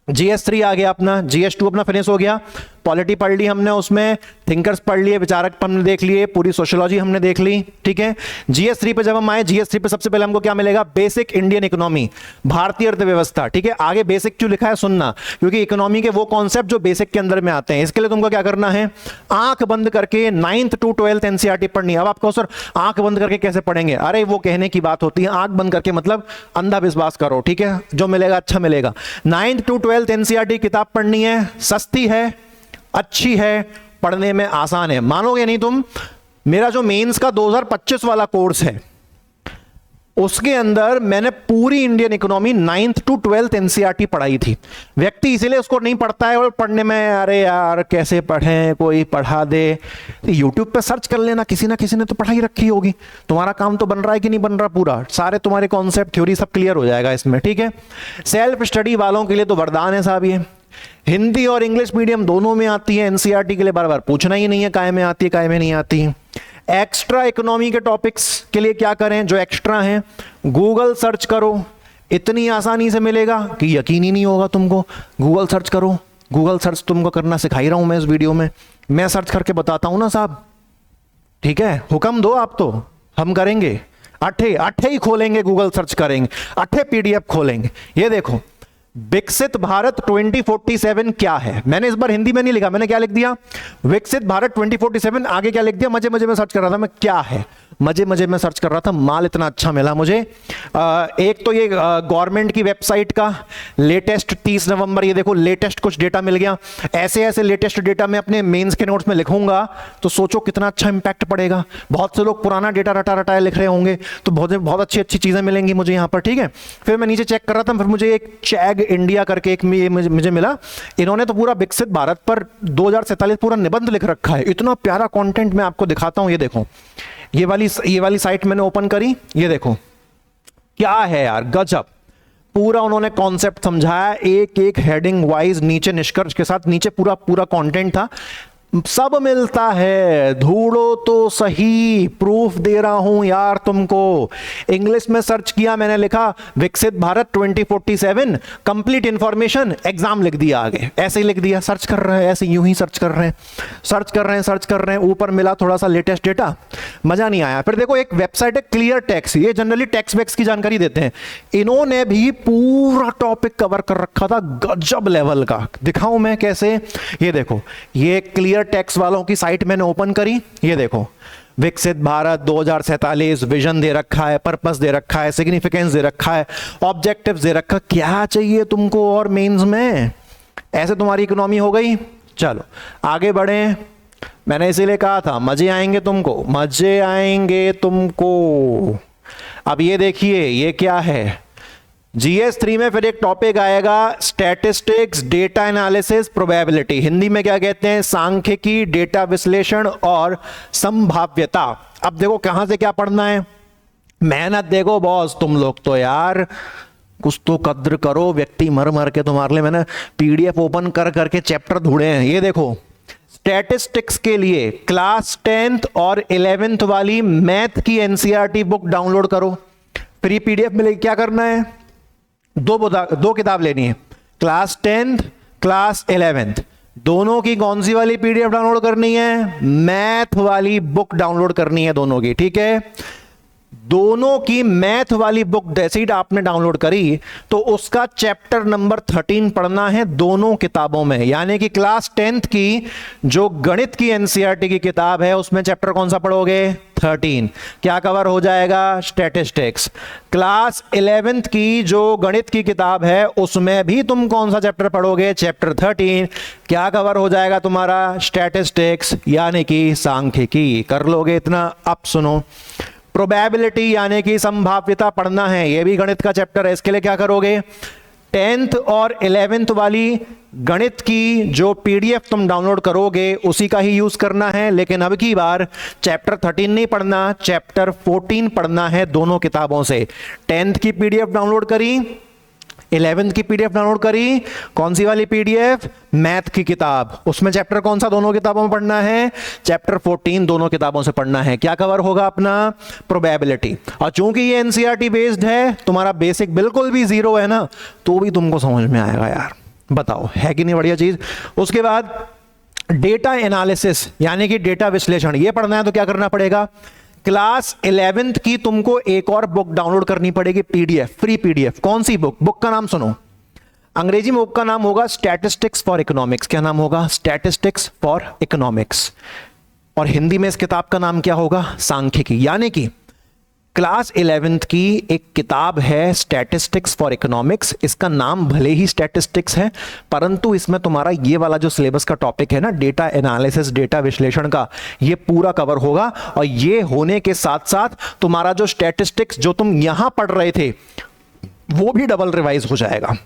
जीएस3 आ गया अपना, जीएस2 अपना फिनिश हो गया। पॉलिटी पढ़ ली हमने, उसमें थिंकर्स पढ़ लिए, विचारक हमने देख लिए, पूरी सोशियोलॉजी हमने देख ली, ठीक है। जीएस3 पे जब हम आए, जीएस3 पे सबसे पहले हमको क्या मिलेगा, बेसिक इंडियन इकोनॉमी, भारतीय अर्थव्यवस्था, ठीक है। आगे बेसिक क्यों लिखा है सुनना, क्योंकि इकोनॉमी के वो कॉन्सेप्ट जो बेसिक के अंदर में आते हैं। इसके लिए तुमको क्या करना है, आंख बंद करके 9th to 12th एनसीईआरटी पढ़नी है। अब आप कहो सर आंख बंद करके कैसे पढ़ेंगे, अरे वो कहने की बात होती है, आंख बंद करके मतलब अंधा विश्वास करो, ठीक है, जो मिलेगा अच्छा मिलेगा। 9th to 12th एनसीईआरटी किताब पढ़नी है, सस्ती है, अच्छी है, पढ़ने में आसान है, मानोगे नहीं तुम। मेरा जो मेंस का 2025 वाला कोर्स है, उसके अंदर मैंने पूरी Indian economy 9th to 12th NCERT पढ़ाई थी। व्यक्ति इसीलिए उसको नहीं पढ़ता है और पढ़ने में अरे यार कैसे पढ़ें, कोई पढ़ा दे, तो यूट्यूब पे सर्च कर लेना, किसी ना किसी ने तो पढ़ाई रखी होगी। तुम्हारा काम तो बन रहा है कि नहीं बन रहा, पूरा सारे तुम्हारे कॉन्सेप्ट थ्योरी सब क्लियर हो जाएगा इसमें, ठीक है। सेल्फ स्टडी वालों के लिए तो वरदान है साहब ये। हिंदी और इंग्लिश मीडियम दोनों में आती है, एनसीईआरटी के लिए बार बार पूछना ही नहीं है काय में आती है काय में नहीं आती है। एक्स्ट्रा इकोनॉमी के टॉपिक्स के लिए क्या करें, जो एक्स्ट्रा हैं गूगल सर्च करो, इतनी आसानी से मिलेगा कि यकीन ही नहीं होगा तुमको। गूगल सर्च करो, गूगल सर्च तुमको करना सिखा ही रहा हूं मैं इस वीडियो में, मैं सर्च करके बताता हूं ना साहब, ठीक है। हुक्म दो आप तो हम करेंगे, अट्ठे ही खोलेंगे, गूगल सर्च करेंगे, अट्ठे पीडीएफ खोलेंगे। ये देखो विकसित भारत 2047 क्या है, मैंने इस बार हिंदी में नहीं लिखा, मैंने क्या लिख दिया, विकसित भारत 2047, आगे क्या लिख दिया, मजे मजे में सर्च कर रहा था मैं क्या है, मजे मजे में सर्च कर रहा था, माल इतना अच्छा मिला मुझे। एक तो ये गवर्नमेंट की वेबसाइट का लेटेस्ट 30 नवंबर, ये देखो लेटेस्ट कुछ डेटा मिल गया। ऐसे ऐसे लेटेस्ट डेटा मैं अपने मेंस के नोट्स में लिखूंगा तो सोचो कितना अच्छा इंपैक्ट पड़ेगा। बहुत से लोग पुराना डेटा रटा रटाया लिख रहे होंगे तो बहुत बहुत अच्छी अच्छी चीजें मिलेंगी मुझे यहाँ पर, ठीक है। फिर मैं नीचे चेक कर रहा था, फिर मुझे एक चैग इंडिया करके एक मुझे मिला, इन्होंने तो पूरा विकसित भारत पर 2047 पूरा निबंध लिख रखा है, इतना प्यारा कंटेंट मैं आपको दिखाता हूं। ये देखो ये वाली साइट मैंने ओपन करी, ये देखो क्या है यार, गजब, पूरा उन्होंने कॉन्सेप्ट समझाया, एक एक हेडिंग वाइज नीचे निष्कर्ष के साथ, नीचे पूरा पूरा कंटेंट था, सब मिलता है, ढूंढो तो सही, प्रूफ दे रहा हूं यार तुमको। इंग्लिश में सर्च किया मैंने, लिखा विकसित भारत 2047 कंप्लीट इंफॉर्मेशन, एग्जाम लिख दिया आगे, ऐसे ही लिख दिया। सर्च कर रहे हैं ऐसे यूं ही सर्च कर रहे हैं, सर्च कर रहे हैं, ऊपर मिला थोड़ा सा लेटेस्ट डेटा, मजा नहीं आया। फिर देखो एक वेबसाइट है क्लियर टेक्स्ट, ये जनरली टेक्स्ट वेक्स की जानकारी देते हैं, इन्होंने भी पूरा टॉपिक कवर कर रखा था, गजब लेवल का। दिखाऊं मैं कैसे, ये देखो ये क्लियर टेक्स्ट वालों की साइट मैंने ओपन करी, ये देखो विकसित भारत 2047 विजन दे रखा है, पर्पस दे रखा है, सिग्निफिकेंस दे रखा है, ऑब्जेक्टिव्स दे रखा, क्या चाहिए तुमको और मेंस में, ऐसे तुम्हारी इकोनॉमी हो गई। चलो आगे बढ़े, मैंने इसीलिए कहा था मजे आएंगे तुमको, मजे आएंगे तुमको। अब ये देखिए ये क्या है, जीएस 3 में फिर एक टॉपिक आएगा statistics, data analysis, probability, Hindi में क्या कहते हैं, सांख्यिकी, डेटा विश्लेषण और संभाव्यता। अब देखो कहां से क्या पढ़ना है, मेहनत देखो बॉस, तुम लोग तो यार कुछ तो कद्र करो, व्यक्ति मर मर के तुम्हारे लिए मैंने पीडीएफ ओपन कर करके चैप्टर ढूंढे हैं। ये देखो स्टैटिस्टिक्स के लिए क्लास 10th और 11th वाली मैथ की एनसीईआरटी बुक डाउनलोड करो, फ्री पीडीएफ मिलेगी। क्या करना है, दो किताब लेनी है, क्लास 10th क्लास 11th, दोनों की कौन सी वाली पीडीएफ डाउनलोड करनी है, मैथ वाली बुक डाउनलोड करनी है दोनों की, ठीक है। दोनों की मैथ वाली बुक जैसे ही आपने डाउनलोड करी तो उसका चैप्टर नंबर 13 पढ़ना है दोनों किताबों में, यानी कि क्लास 10th की जो गणित की एनसीईआरटी की किताब है उसमें चैप्टर कौन सा पढ़ोगे, 13, क्या कवर हो जाएगा, स्टैटिस्टिक्स। क्लास 11th की जो गणित की किताब है उसमें भी तुम कौन सा चैप्टर पढ़ोगे, चैप्टर 13, क्या कवर हो जाएगा तुम्हारा, स्टैटिस्टिक्स यानी कि सांख्यिकी। कर लोगे इतना। अब सुनो, प्रोबेबिलिटी यानी कि संभाव्यता पढ़ना है, यह भी गणित का चैप्टर है, इसके लिए क्या करोगे, 10th और 11th वाली गणित की जो पीडीएफ तुम डाउनलोड करोगे उसी का ही यूज करना है, लेकिन अब की बार चैप्टर 13 नहीं पढ़ना, चैप्टर 14 पढ़ना है दोनों किताबों से। 10th की पीडीएफ डाउनलोड करी, 11th की पीडीएफ डाउनलोड करी, कौन सी वाली पीडीएफ, मैथ की किताब, उसमें चैप्टर कौन सा दोनों किताबों में पढ़ना है, चैप्टर 14 दोनों किताबों से पढ़ना है। क्या कवर होगा अपना, प्रोबेबिलिटी। और चूंकि ये एनसीईआरटी बेस्ड है, तुम्हारा बेसिक बिल्कुल भी जीरो है ना, तो भी तुमको समझ में आएगा यार, बताओ है कि नहीं बढ़िया चीज। उसके बाद डेटा एनालिसिस यानी कि डेटा विश्लेषण, ये पढ़ना है तो क्या करना पड़ेगा, क्लास 11th की तुमको एक और बुक डाउनलोड करनी पड़ेगी, पीडीएफ, फ्री पीडीएफ। कौन सी बुक, बुक का नाम सुनो, अंग्रेजी में बुक का नाम होगा स्टैटिस्टिक्स फॉर इकोनॉमिक्स। क्या नाम होगा, स्टैटिस्टिक्स फॉर इकोनॉमिक्स। और हिंदी में इस किताब का नाम क्या होगा, सांख्यिकी। यानी कि क्लास 11th की एक किताब है स्टैटिस्टिक्स फॉर इकोनॉमिक्स। इसका नाम भले ही स्टैटिस्टिक्स है, परंतु इसमें तुम्हारा ये वाला जो सिलेबस का टॉपिक है ना, डेटा एनालिसिस, डेटा विश्लेषण का, ये पूरा कवर होगा। और ये होने के साथ साथ तुम्हारा जो स्टैटिस्टिक्स जो तुम यहां पढ़ रहे थे वो भी डबल रिवाइज हो जाएगा।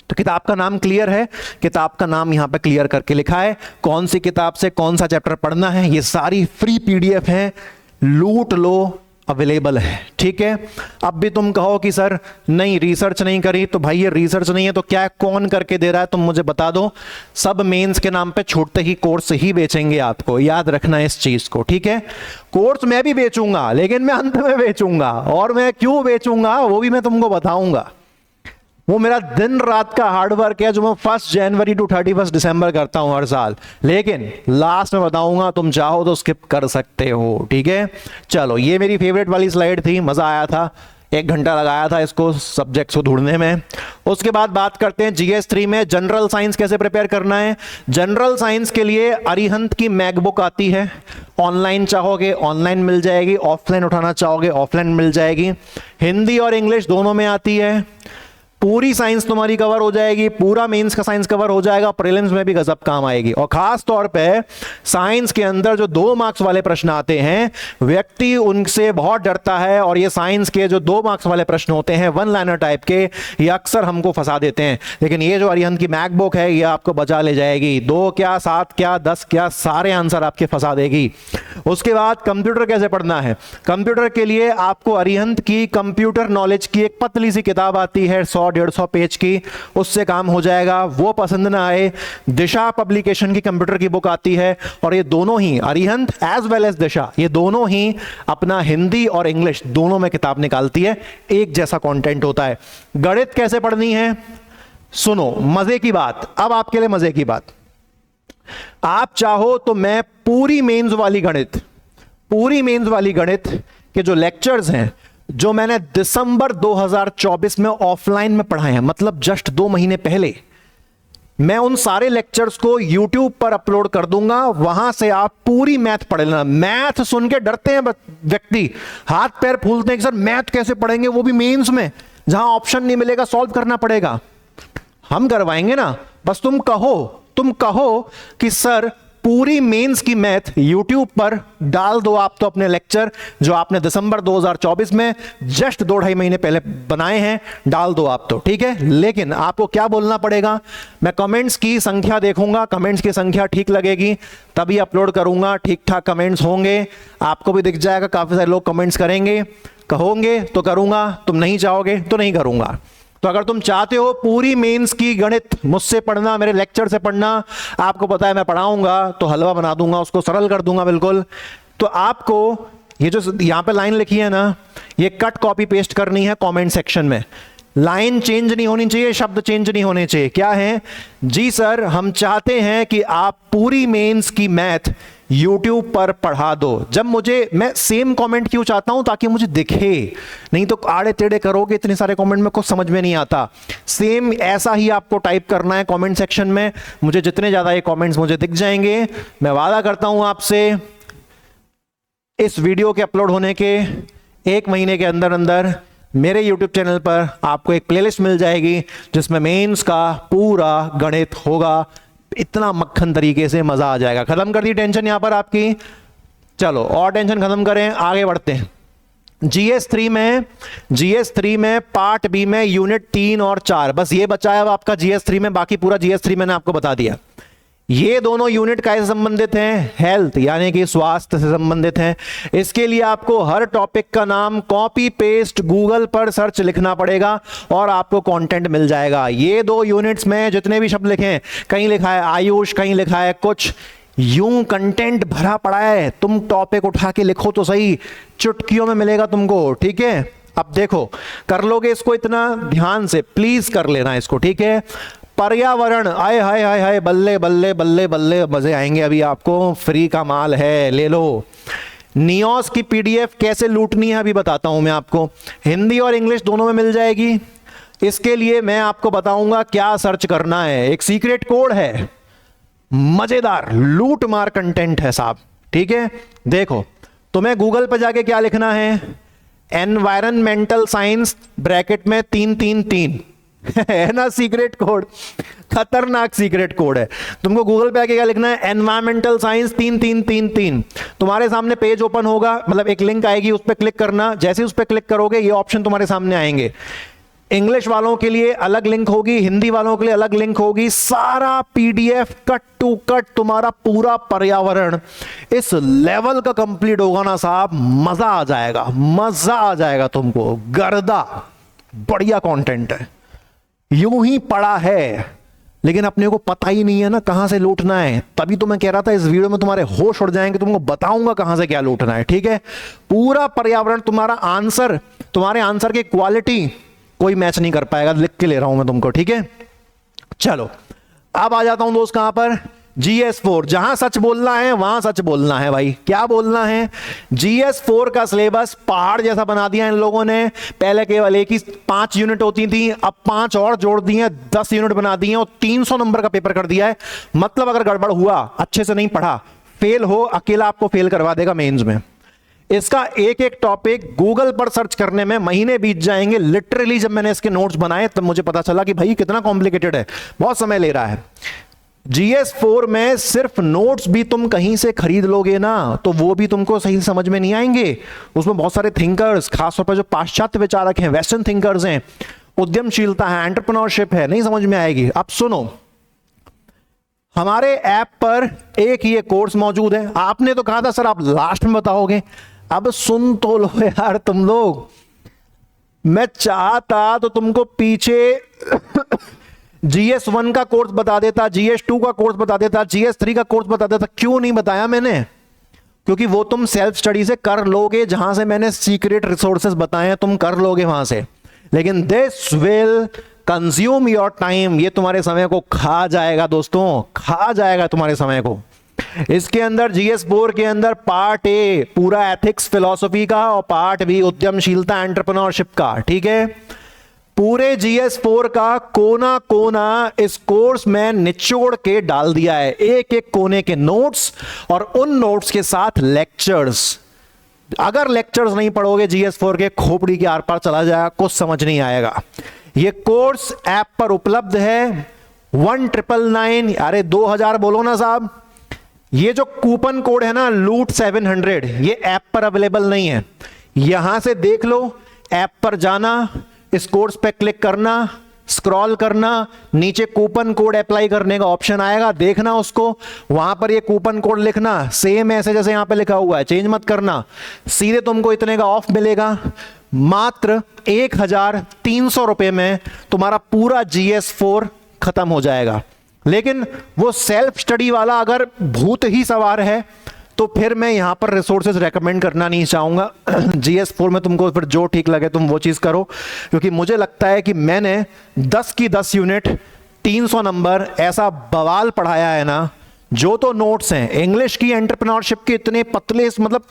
तो किताब का नाम क्लियर है, किताब का नाम यहां पे क्लियर करके लिखा है, कौन सी किताब से कौन सा चैप्टर पढ़ना है, ये सारी फ्री पीडीएफ है, लूट लो, अवेलेबल है। ठीक है, अब भी तुम कहो कि सर नहीं रिसर्च नहीं करी, तो भाई ये रिसर्च नहीं है तो क्या है, कौन करके दे रहा है तुम मुझे बता दो। सब मेंस के नाम पे छूटते ही कोर्स ही बेचेंगे आपको, याद रखना इस चीज को। ठीक है, कोर्स मैं भी बेचूंगा, लेकिन मैं अंत में बेचूंगा, और मैं क्यों बेचूंगा वो भी मैं तुमको बताऊंगा। वो मेरा दिन रात का हार्डवर्क है जो मैं 1 जनवरी टू 31 दिसंबर करता हूं हर साल, लेकिन लास्ट में बताऊंगा, तुम चाहो तो स्किप कर सकते हो। ठीक है, चलो ये मेरी फेवरेट वाली स्लाइड थी, मजा आया था, 1 घंटा लगाया था इसको सब्जेक्ट्स को ढूंढने में। उसके बाद बात करते हैं जीएस 3 में जनरल साइंस कैसे प्रिपेयर करना है। जनरल साइंस के लिए अरिहंत की मैकबुक आती है, ऑनलाइन चाहोगे ऑनलाइन मिल जाएगी, ऑफलाइन उठाना चाहोगे ऑफलाइन मिल जाएगी। हिंदी और इंग्लिश दोनों में आती है, पूरी साइंस तुम्हारी कवर हो जाएगी, पूरा मेंस का साइंस कवर हो जाएगा, प्रीलिम्स में भी गजब काम आएगी। और खास तौर पे साइंस के अंदर जो 2 मार्क्स वाले प्रश्न आते हैं, व्यक्ति उनसे बहुत डरता है, और ये साइंस के जो 2 मार्क्स वाले प्रश्न होते हैं 1 लाइनर टाइप के, ये अक्सर हमको फंसा देते हैं। लेकिन ये जो अरिहंत की मैकबुक है ये आपको बचा ले जाएगी, 2 क्या 7 क्या 10 क्या सारे आंसर आपके फंसा देगी। उसके बाद कंप्यूटर कैसे पढ़ना है। कंप्यूटर के लिए आपको अरिहंत की कंप्यूटर नॉलेज की एक पतली सी किताब आती है 100-150 पेज की, उससे काम हो जाएगा। वो पसंद ना आए, दिशा पब्लिकेशन की कंप्यूटर की बुक आती है, और ये दोनों ही अरिहंत एज वेल एज दिशा, ये दोनों ही अपना हिंदी और इंग्लिश दोनों में किताब निकालती है, एक जैसा कंटेंट होता है। गणित कैसे पढ़नी है, सुनो मजे की बात, अब आपके लिए मजे की बात। आप चाहो तो मैं पूरी मेंस वाली गणित के जो लेक्चर्स हैं जो मैंने दिसंबर 2024 में ऑफलाइन में पढ़ाए हैं, मतलब जस्ट 2 महीने पहले, मैं उन सारे लेक्चर्स को YouTube पर अपलोड कर दूंगा। वहां से आप पूरी मैथ पढ़ लेना। मैथ सुन के डरते हैं व्यक्ति, हाथ पैर फूलते हैं कि सर मैथ कैसे पढ़ेंगे, वो भी मेंस में जहां ऑप्शन नहीं मिलेगा, सॉल्व करना पड़ेगा। हम करवाएंगे ना, बस तुम कहो कि सर पूरी मेंस की मैथ YouTube पर डाल दो आप तो अपने लेक्चर जो आपने दिसंबर 2024 में जस्ट 2-2.5 महीने पहले बनाए हैं, डाल दो आप तो, ठीक है। लेकिन आपको क्या बोलना पड़ेगा, मैं कमेंट्स की संख्या देखूंगा, कमेंट्स की संख्या ठीक लगेगी तभी अपलोड करूंगा। ठीक ठाक कमेंट्स होंगे, आपको भी दिख जाएगा, काफी सारे लोग कमेंट्स करेंगे, कहोगे तो करूंगा, तुम नहीं चाहोगे तो नहीं करूंगा। तो अगर तुम चाहते हो पूरी मेंस की गणित मुझसे पढ़ना, मेरे लेक्चर से पढ़ना, आपको पता है मैं पढ़ाऊंगा तो हलवा बना दूंगा, उसको सरल कर दूंगा बिल्कुल, तो आपको ये जो यहां पे लाइन लिखी है ना, ये कट कॉपी पेस्ट करनी है कमेंट सेक्शन में। लाइन चेंज नहीं होनी चाहिए, शब्द चेंज नहीं होने चाहिए। क्या है जी सर, हम चाहते हैं कि आप पूरी मेंस की मैथ YouTube पर पढ़ा दो। जब मैं सेम कमेंट क्यों चाहता हूं, ताकि मुझे दिखे, नहीं तो आड़े टेढ़े करोगे इतने सारे कमेंट में कुछ समझ में नहीं आता। सेम ऐसा ही आपको टाइप करना है कमेंट सेक्शन में। मुझे जितने ज्यादा ये कमेंट्स मुझे दिख जाएंगे, मैं वादा करता हूं आपसे इस वीडियो के अपलोड होने के 1 महीने के अंदर अंदर मेरे YouTube चैनल पर आपको एक प्लेलिस्ट मिल जाएगी जिसमें मेंस का पूरा गणित होगा। इतना मक्खन तरीके से मजा आ जाएगा। खत्म कर दी टेंशन यहां पर आपकी, चलो और टेंशन खत्म करें, आगे बढ़ते हैं। GS 3 में पार्ट बी में यूनिट 3 और 4 बस ये बचा है अब आपका GS 3 में। बाकी पूरा GS 3 मैंने आपको बता दिया। ये दोनों यूनिट कैसे संबंधित हैं, हेल्थ यानी कि स्वास्थ्य से संबंधित हैं। इसके लिए आपको हर टॉपिक का नाम कॉपी पेस्ट गूगल पर सर्च लिखना पड़ेगा और आपको कंटेंट मिल जाएगा। ये 2 यूनिट्स में जितने भी शब्द लिखे हैं, कहीं लिखा है आयुष, कहीं लिखा है कुछ, यूं कंटेंट भरा पड़ा है। तुम टॉपिक उठा के लिखो तो सही, चुटकियों में मिलेगा तुमको, ठीक है। अब देखो, कर लोगे इसको, इतना ध्यान से प्लीज कर लेना इसको, ठीक है। पर्यावरण, आए हाय हाय हाय, बल्ले बल्ले बल्ले बल्ले, मजे आएंगे अभी आपको, फ्री का माल है, ले लो। नियोस की पीडीएफ कैसे लूटनी है अभी बताता हूं मैं आपको, हिंदी और इंग्लिश दोनों में मिल जाएगी। इसके लिए मैं आपको बताऊंगा क्या सर्च करना है, एक सीक्रेट कोड है, मजेदार लूट मार कंटेंट है साहब, ठीक है। देखो तुम्हें गूगल पर जाके क्या लिखना है, एनवायरमेंटल साइंस ब्रैकेट में 333 है ना सीक्रेट कोड, खतरनाक सीक्रेट कोड है। तुमको गूगल पे आके क्या लिखना है, एनवायरमेंटल साइंस 3333। तुम्हारे सामने पेज ओपन होगा, मतलब एक लिंक आएगी, उस पर क्लिक करना। जैसे उस पर क्लिक करोगे ये ऑप्शन तुम्हारे सामने आएंगे। इंग्लिश वालों के लिए अलग लिंक होगी, हिंदी वालों के लिए अलग लिंक होगी। सारा पीडीएफ कट टू कट तुम्हारा पूरा पर्यावरण इस लेवल का कंप्लीट होगा ना साहब, मजा आ जाएगा, मजा आ जाएगा तुमको। गर्दा बढ़िया कंटेंट है, यूं ही पड़ा है लेकिन अपने को पता ही नहीं है ना कहां से लूटना है। तभी तो मैं कह रहा था इस वीडियो में तुम्हारे होश उड़ जाएंगे, तुमको बताऊंगा कहां से क्या लूटना है। ठीक है, पूरा पर्यावरण, तुम्हारा आंसर, तुम्हारे आंसर की क्वालिटी कोई मैच नहीं कर पाएगा, लिख के ले रहा हूं मैं तुमको। ठीक है, चलो अब आ जाता हूं दोस्त कहां पर, GS4। जहां सच बोलना है वहां सच बोलना है भाई। क्या बोलना है, GS4 का सिलेबस पहाड़ जैसा बना दिया इन लोगों ने। पहले केवल एक ही 5 यूनिट होती थी, अब 5 और जोड़ दी हैं, 10 यूनिट बना दी हैं और 300 नंबर का पेपर कर दिया है। मतलब अगर गड़बड़ हुआ, अच्छे से नहीं पढ़ा, फेल हो, अकेला आपको फेल करवा देगा मेंस में। इसका एक एक टॉपिक गूगल पर सर्च करने में महीने बीत जाएंगे। लिटरली जब मैंने इसके नोट्स बनाए तब मुझे पता चला कि भाई कितना कॉम्प्लिकेटेड है, बहुत समय ले रहा है। GS4 में सिर्फ नोट्स भी तुम कहीं से खरीद लोगे ना तो वो भी तुमको सही समझ में नहीं आएंगे। उसमें बहुत सारे थिंकर्स, खासतौर पर जो पाश्चात्य विचारक हैं, वेस्टर्न थिंकर्स हैं, उद्यमशीलता है, एंटरप्रेन्योरशिप है, नहीं समझ में आएगी। अब सुनो, हमारे ऐप पर एक ये कोर्स मौजूद है। आपने तो कहा था सर आप लास्ट में बताओगे, अब सुन तो लो यार तुम लोग। मैं चाहता तो तुमको पीछे GS1 का कोर्स बता देता, GS2 का कोर्स बता देता, GS3 का कोर्स बता देता। क्यों नहीं बताया मैंने, क्योंकि वो तुम सेल्फ स्टडी से कर लोगे, जहां से मैंने सीक्रेट रिसोर्सेज बताए हैं तुम कर लोगे वहां से। लेकिन this will consume your time, ये तुम्हारे समय को खा जाएगा दोस्तों, खा जाएगा तुम्हारे समय को। इसके अंदर GS4 के अंदर पार्ट ए पूरा एथिक्स फिलॉसफी का और पार्ट बी उद्यमशीलता एंटरप्रेन्योरशिप का। ठीक है, पूरे GS4 का कोना कोना इस कोर्स में निचोड़ के डाल दिया है, एक एक कोने के नोट्स और उन नोट्स के साथ लेक्चर्स। अगर लेक्चर्स नहीं पढ़ोगे GS4 के, खोपड़ी के आर पार चला जाएगा, कुछ समझ नहीं आएगा। ये कोर्स ऐप पर उपलब्ध है 1999, अरे 2000 बोलो ना साहब। ये जो कूपन कोड है ना लूट 700, ये ऐप पर अवेलेबल नहीं है। यहां से देख लो, ऐप पर जाना, इस कोर्स पे क्लिक करना, स्क्रॉल करना, नीचे कूपन कोड अप्लाई करने का ऑप्शन आएगा, देखना उसको, वहां पर ये कूपन कोड लिखना, सेम ऐसे जैसे यहां पे लिखा हुआ है, चेंज मत करना। सीधे तुमको इतने का ऑफ मिलेगा। मात्र 1300 रुपए में तुम्हारा पूरा GS4 खत्म हो जाएगा। लेकिन वो सेल्फ स्टडी वाला अगर भूत ही सवार है तो फिर मैं यहां पर रिसोर्सेज रेकमेंड करना नहीं चाहूंगा। GS4 में तुमको फिर जो ठीक लगे तुम वो चीज करो, क्योंकि मुझे लगता है कि मैंने 10 की 10 यूनिट 300 नंबर ऐसा बवाल पढ़ाया है ना। जो तो नोट्स हैं इंग्लिश की, एंटरप्रेन्योरशिप के, इतने पतले, मतलब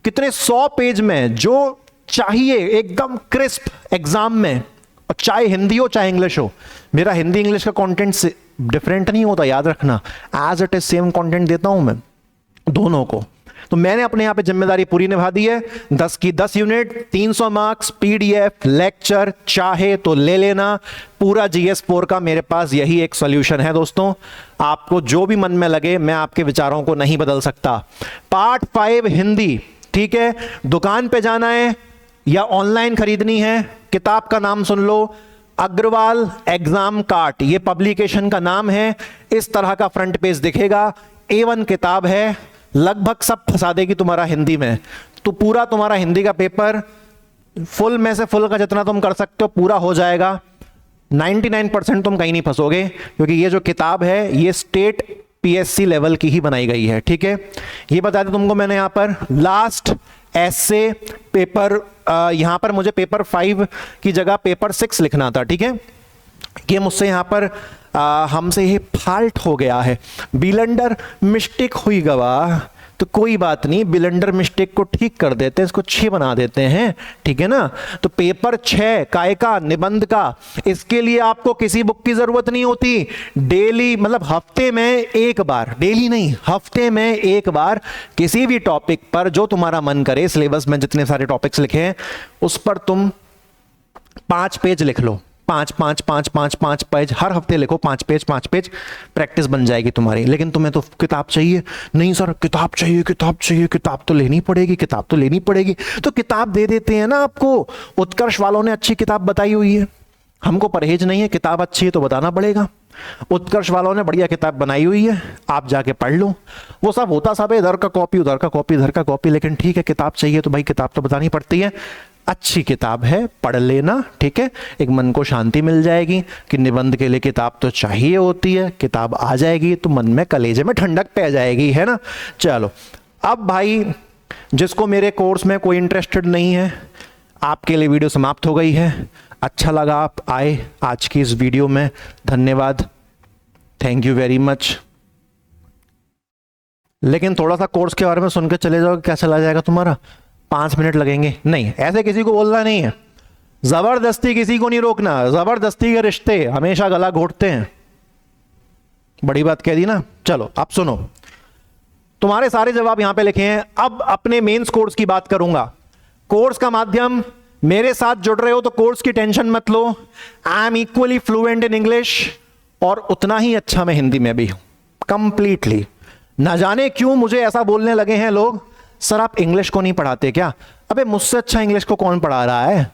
कितने 100 पेज में जो चाहिए एकदम क्रिस्प एग्जाम में, और चाहे हिंदी हो चाहे इंग्लिश हो। मेरा हिंदी इंग्लिश का कंटेंट डिफरेंट नहीं होता, याद रखना, as it is same content देता हूं मैं दोनों को। तो मैंने अपने यहां पे जिम्मेदारी पूरी निभा दी है। 10 की 10 यूनिट, 300 मार्क्स, PDF, लेक्चर, चाहे तो ले लेना। पूरा GS4 का मेरे पास यही एक सॉल्यूशन है दोस्तों। आपको जो भी मन में लगे, मैं आपके विचारों को नहीं बदल सकता। पार्ट 5 हिंदी, ठीक है, दुकान पे जाना है या ऑनलाइन खरीदनी है, किताब का नाम सुन लो, अग्रवाल एग्जाम कार्ट, ये पब्लिकेशन का नाम है। इस तरह का फ्रंट पेज दिखेगा, A1 किताब है, लगभग सब फंसा देगी तुम्हारा हिंदी में। तो पूरा तुम्हारा हिंदी का पेपर फुल में से फुल का जितना तुम कर सकते हो पूरा हो जाएगा। 99% तुम कहीं नहीं फंसोगे, क्योंकि ये जो किताब है ये स्टेट PSC लेवल की ही बनाई गई है। ठीक है, ये बता दें तुमको, मैंने यहां पर लास्ट ऐसे पेपर, यहां पर मुझे पेपर 5 की जगह पेपर 6 लिखना था। ठीक है, कि मुझसे यहां पर हमसे ये फाल्ट हो गया है, बिलंडर मिस्टेक हुई गवाह, तो कोई बात नहीं, ब्लेंडर मिस्टेक को ठीक कर देते हैं, इसको 6 बना देते हैं, ठीक है ना। तो पेपर 6 काय का, निबंध का, इसके लिए आपको किसी बुक की जरूरत नहीं होती। डेली मतलब हफ्ते में एक बार, डेली नहीं, हफ्ते में एक बार किसी भी टॉपिक पर जो तुम्हारा मन करे, सिलेबस में जितने सारे टॉपिक्स लिखे हैं उस पर तुम 5 पेज लिख लो, 5 पेज हर हफ्ते लिखो, 5 पेज, प्रैक्टिस बन जाएगी तुम्हारी। लेकिन तुम्हें तो किताब चाहिए, नहीं सर किताब चाहिए, किताब तो लेनी पड़ेगी, तो किताब दे देते हैं ना आपको। उत्कर्ष वालों ने अच्छी किताब बताई हुई है, हमको परहेज नहीं है, किताब अच्छी है तो बताना पड़ेगा। उत्कर्ष वालों ने बढ़िया किताब बनाई हुई है, आप जाके पढ़ लो। वो सब होता सब है, इधर का कॉपी, लेकिन ठीक है, किताब चाहिए तो भाई किताब तो बतानी पड़ती है। अच्छी किताब है, पढ़ लेना, ठीक है। एक मन को शांति मिल जाएगी कि निबंध के लिए किताब तो चाहिए होती है, किताब आ जाएगी तो मन में, कलेजे में ठंडक पे आ जाएगी, है ना। चलो अब भाई जिसको मेरे कोर्स में कोई इंटरेस्टेड नहीं है, आपके लिए वीडियो समाप्त हो गई है। अच्छा लगा आप आए आज की इस वीडियो में, धन्यवाद, थैंक यू वेरी मच। लेकिन थोड़ा सा कोर्स के बारे में सुन के चले जाओ, क्या चला जाएगा तुम्हारा, 5 मिनट लगेंगे, नहीं, ऐसे किसी को बोलना नहीं है। जबरदस्ती किसी को नहीं रोकना, जबरदस्ती के रिश्ते हमेशा गला घोटते हैं। बड़ी बात कह दी ना। चलो अब सुनो, तुम्हारे सारे जवाब यहां पे लिखे हैं। अब अपने मेंस कोर्स की बात करूंगा। कोर्स का माध्यम, मेरे साथ जुड़ रहे हो तो कोर्स की टेंशन मत लो। I am equally fluent in English, और उतना ही अच्छा मैं हिंदी में भी हूं, कंप्लीटली। ना जाने क्यों मुझे ऐसा बोलने लगे हैं लोग, सर आप इंग्लिश को नहीं पढ़ाते क्या? अबे मुझसे अच्छा इंग्लिश को कौन पढ़ा रहा है?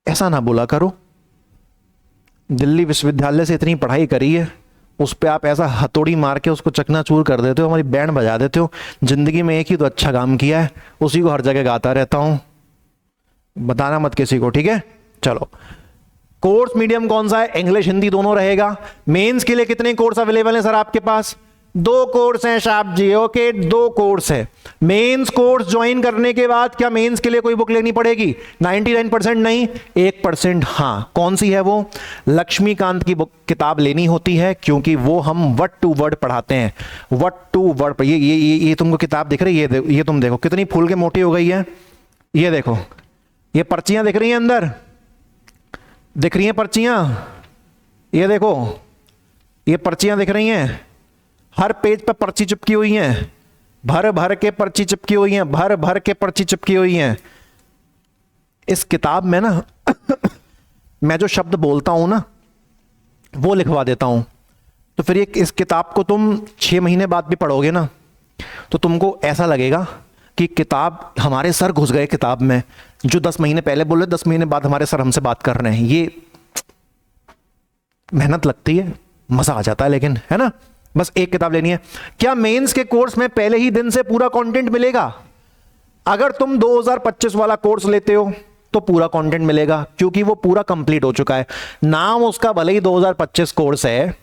ऐसा ना बोला करो। दिल्ली विश्वविद्यालय से इतनी पढ़ाई करी है, उस पर आप ऐसा हथौड़ी मार के उसको चकनाचूर कर देते हो, हमारी बैंड बजा देते हो। जिंदगी में एक ही तो अच्छा काम किया है, उसी को हर जगह गाता रहता हूं, बताना मत किसी को, ठीक है। चलो, कोर्स मीडियम कौन सा है? इंग्लिश हिंदी दोनों रहेगा। मेंस के लिए कितने कोर्स अवेलेबल हैं सर आपके पास? 2 कोर्स हैं साहब जी, ओके, 2 कोर्स है। मेंस कोर्स ज्वाइन करने के बाद क्या मेंस के लिए कोई बुक लेनी पड़ेगी? 99% नहीं, 1% हाँ। कौन सी है वो? लक्ष्मीकांत की बुक, किताब लेनी होती है, क्योंकि वो हम वर्ड टू वर्ड पढ़ाते हैं। वर्ड टू वर्ड, ये तुमको किताब दिख रही है, ये तुम देखो कितनी फूल के मोटी हो गई है। ये देखो, ये पर्चियां दिख रही हैं, अंदर दिख रही हैं पर्चियां, ये देखो, ये पर्चियां दिख रही हैं, हर पेज पर पर्ची चिपकी हुई हैं, भर भर के पर्ची चिपकी हुई हैं, भर भर के पर्ची चिपकी हुई हैं। इस किताब में ना मैं जो शब्द बोलता हूं ना वो लिखवा देता हूं। तो फिर ये इस किताब को तुम 6 महीने बाद भी पढ़ोगे ना, तो तुमको ऐसा लगेगा कि किताब, हमारे सर घुस गए किताब में। जो 10 महीने पहले बोले, 10 महीने बाद हमारे सर हमसे बात कर रहे हैं। ये मेहनत लगती है, मजा आ जाता है, लेकिन है ना। बस एक किताब लेनी है। क्या मेंस के कोर्स में पहले ही दिन से पूरा कंटेंट मिलेगा? अगर तुम 2025 वाला कोर्स लेते हो तो पूरा कंटेंट मिलेगा, क्योंकि वो पूरा कंप्लीट हो चुका है। नाम उसका भले ही 2025 कोर्स है,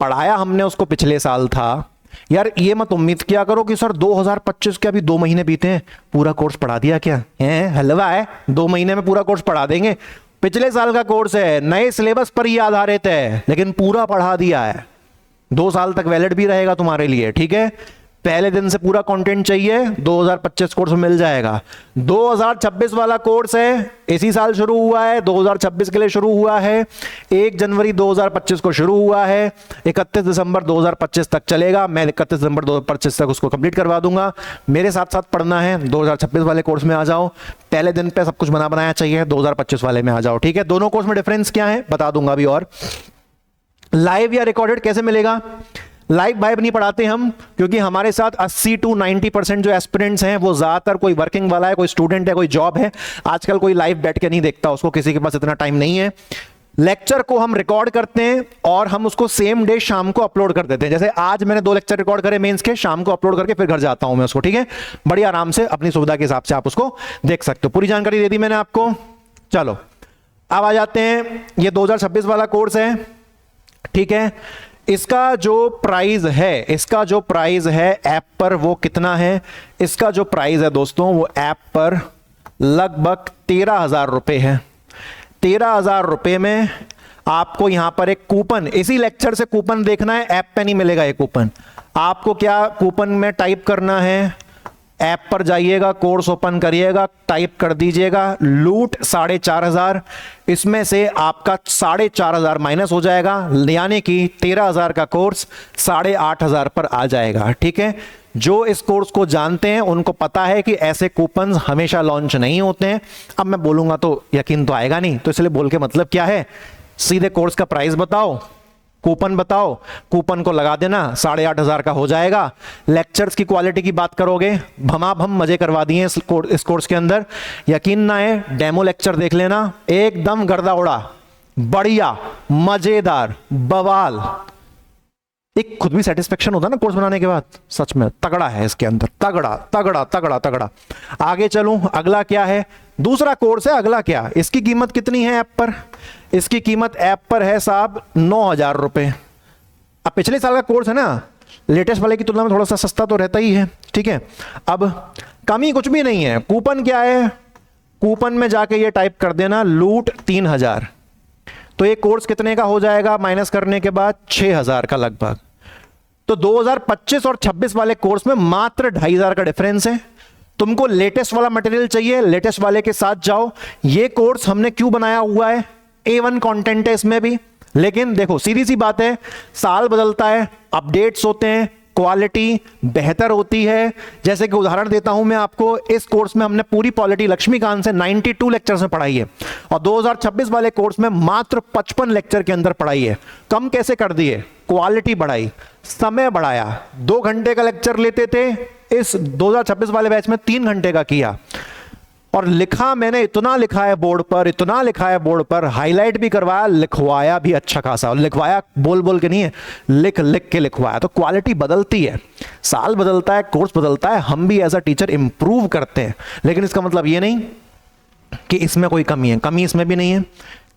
पढ़ाया हमने उसको पिछले साल था। यार ये मत उम्मीद किया करो कि सर 2025 के अभी 2 महीने बीते हैं, पूरा कोर्स पढ़ा दिया क्या है? हलवा है, 2 महीने में पूरा कोर्स पढ़ा देंगे? पिछले साल का कोर्स है, नए सिलेबस पर ही आधारित है, लेकिन पूरा पढ़ा दिया है। 2 साल तक वैलिड भी रहेगा तुम्हारे लिए, ठीक है। पहले दिन से पूरा कंटेंट चाहिए, 2025 कोर्स में मिल जाएगा। 2026 वाला कोर्स है, इसी साल शुरू हुआ है, 2026 के लिए शुरू हुआ है। 1 जनवरी 2025 को शुरू हुआ है, 31 दिसंबर 2025 तक चलेगा। मैं 31 दिसंबर 2025 तक उसको कंप्लीट करवा दूंगा। मेरे साथ साथ पढ़ना है, 2026 वाले कोर्स में आ जाओ। पहले दिन पे सब कुछ बना बनाया चाहिए, 2025 वाले में आ जाओ, ठीक है। दोनों कोर्स में डिफरेंस क्या है बता दूंगा अभी। और लाइव या रिकॉर्डेड कैसे मिलेगा? लाइव भाई नहीं पढ़ाते हम, क्योंकि हमारे साथ 80 to 90% जो एस्पिरेंट्स हैं वो ज्यादातर कोई वर्किंग वाला है, कोई स्टूडेंट है, कोई जॉब है। आजकल कोई लाइव बैठ के नहीं देखता, उसको किसी के पास इतना टाइम नहीं है। लेक्चर को हम रिकॉर्ड करते हैं और हम उसको सेम डे शाम को अपलोड कर देते हैं। जैसे आज मैंने 2 लेक्चर रिकॉर्ड करे मेंस के, शाम को अपलोड करके फिर घर जाता हूं मैं उसको, ठीक है। बड़ी आराम से अपनी सुविधा के हिसाब से आप उसको देख सकते हो। पूरी जानकारी दे दी मैंने आपको। चलो अब आ जाते हैं, ये 2026 वाला कोर्स है, ठीक है। इसका जो प्राइस है ऐप पर वो कितना है? इसका जो प्राइस है दोस्तों वो ऐप पर लगभग 13,000 रुपए है। 13,000 रुपए में आपको यहां पर एक कूपन, इसी लेक्चर से कूपन देखना है, ऐप पे नहीं मिलेगा ये कूपन। आपको क्या कूपन में टाइप करना है, ऐप पर जाइएगा, कोर्स ओपन करिएगा, टाइप कर दीजिएगा लूट 4,500, इसमें से आपका 4,500 माइनस हो जाएगा, यानी कि 13,000 का कोर्स 8,500 पर आ जाएगा। ठीक है, जो इस कोर्स को जानते हैं उनको पता है कि ऐसे कूपन हमेशा लॉन्च नहीं होते हैं। अब मैं बोलूंगा तो यकीन तो आएगा नहीं, तो इसलिए बोल के मतलब क्या है, सीधे कोर्स का प्राइस बताओ, कूपन बताओ, कूपन को लगा देना, 8,500 का हो जाएगा। लेक्चर्स की क्वालिटी की बात करोगे, भमाभम मजे करवा दिए इस कोर्स के अंदर, यकीन ना है डेमो लेक्चर देख लेना, एकदम गर्दा उड़ा, बढ़िया, मजेदार, बवाल। एक खुद भी सेटिस्फेक्शन होता है ना कोर्स बनाने के बाद, सच में तगड़ा है इसके अंदर, तगड़ा तगड़ा तगड़ा तगड़ा। आगे चलूं, अगला क्या है, दूसरा कोर्स है। अगला क्या, इसकी कीमत कितनी है ऐप पर, इसकी कीमत ऐप पर है साहब 9,000 रुपए। अब पिछले साल का कोर्स है ना, लेटेस्ट वाले की तुलना में थोड़ा सा सस्ता तो रहता ही है। ठीक है, अब कमी कुछ भी नहीं है। कूपन क्या है, कूपन में जाके ये टाइप कर देना लूट 3,000, तो ये कोर्स कितने का हो जाएगा माइनस करने के बाद, 6,000 का लगभग। तो 2025 और 26 वाले कोर्स में मात्र 2,500 का डिफरेंस है। तुमको लेटेस्ट वाला मटेरियल चाहिए, लेटेस्ट वाले के साथ जाओ। ये कोर्स हमने क्यों बनाया हुआ है, A1 कंटेंट है इसमें भी, लेकिन देखो सीधी सी बात है, साल बदलता है, अपडेट्स होते हैं, क्वालिटी बेहतर होती है। जैसे कि उदाहरण देता हूं मैं आपको, इस कोर्स में हमने पूरी पॉलिटी लक्ष्मीकांत से 92 लेक्चर्स में पढ़ाई है, और 2026 वाले कोर्स में मात्र 55 लेक्चर के अंदर पढ़ाई है। कम कैसे कर दिए, क्वालिटी बढ़ाई, समय बढ़ाया। 2 घंटे का लेक्चर लेते थे, इस 2026 वाले बैच में 3 घंटे का किया। और लिखा मैंने इतना लिखा है बोर्ड पर, इतना लिखा है बोर्ड पर, हाईलाइट भी करवाया, लिखवाया भी अच्छा खासा, और लिखवाया बोल बोल के नहीं है, लिख लिख के लिखवाया। तो क्वालिटी बदलती है, साल बदलता है, कोर्स बदलता है, हम भी एज अ टीचर इंप्रूव करते हैं। लेकिन इसका मतलब ये नहीं कि इसमें कोई कमी है, कमी इसमें भी नहीं है।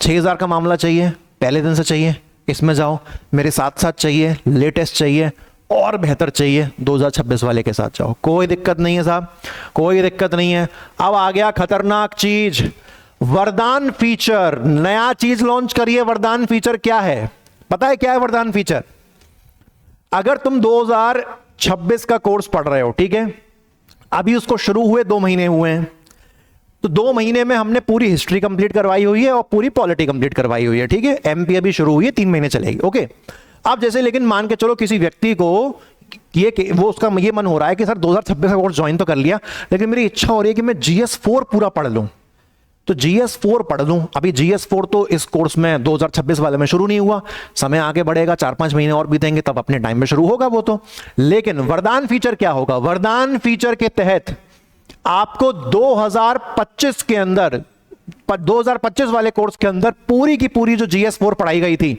6,000 का मामला चाहिए, पहले दिन से चाहिए, इसमें जाओ। मेरे साथ साथ चाहिए, लेटेस्ट चाहिए, और बेहतर चाहिए, 2026 वाले के साथ जाओ, कोई दिक्कत नहीं है साहब, कोई दिक्कत नहीं है। अब आ गया खतरनाक चीज, वरदान फीचर। नया चीज लॉन्च करिए। वरदान फीचर क्या है, पता है क्या है वरदान फीचर? अगर तुम 2026 का कोर्स पढ़ रहे हो, ठीक है, अभी उसको शुरू हुए 2 महीने हुए हैं, तो 2 महीने में हमने पूरी हिस्ट्री कंप्लीट करवाई हुई है और पूरी पॉलिटी कंप्लीट करवाई हुई है। ठीक है, एमपी अभी शुरू हुई है, 3 महीने चलेगी। ओके, अब जैसे लेकिन मान के चलो किसी व्यक्ति को वो उसका ये मन हो रहा है कि सर 2026 का कोर्स ज्वाइन तो कर लिया, लेकिन मेरी इच्छा हो रही है कि मैं GS4 पूरा पढ़ लूं, तो GS4 पढ़ लूं। अभी GS4 तो इस कोर्स में 2026 वाले में शुरू नहीं हुआ, समय आगे बढ़ेगा, 4-5 महीने और बीतेंगे, तब अपने टाइम में शुरू होगा वो तो। लेकिन वरदान फीचर क्या होगा, वरदान फीचर के तहत आपको 2025 के अंदर, 2025 वाले कोर्स के अंदर पूरी की पूरी जो GS4 पढ़ाई गई थी,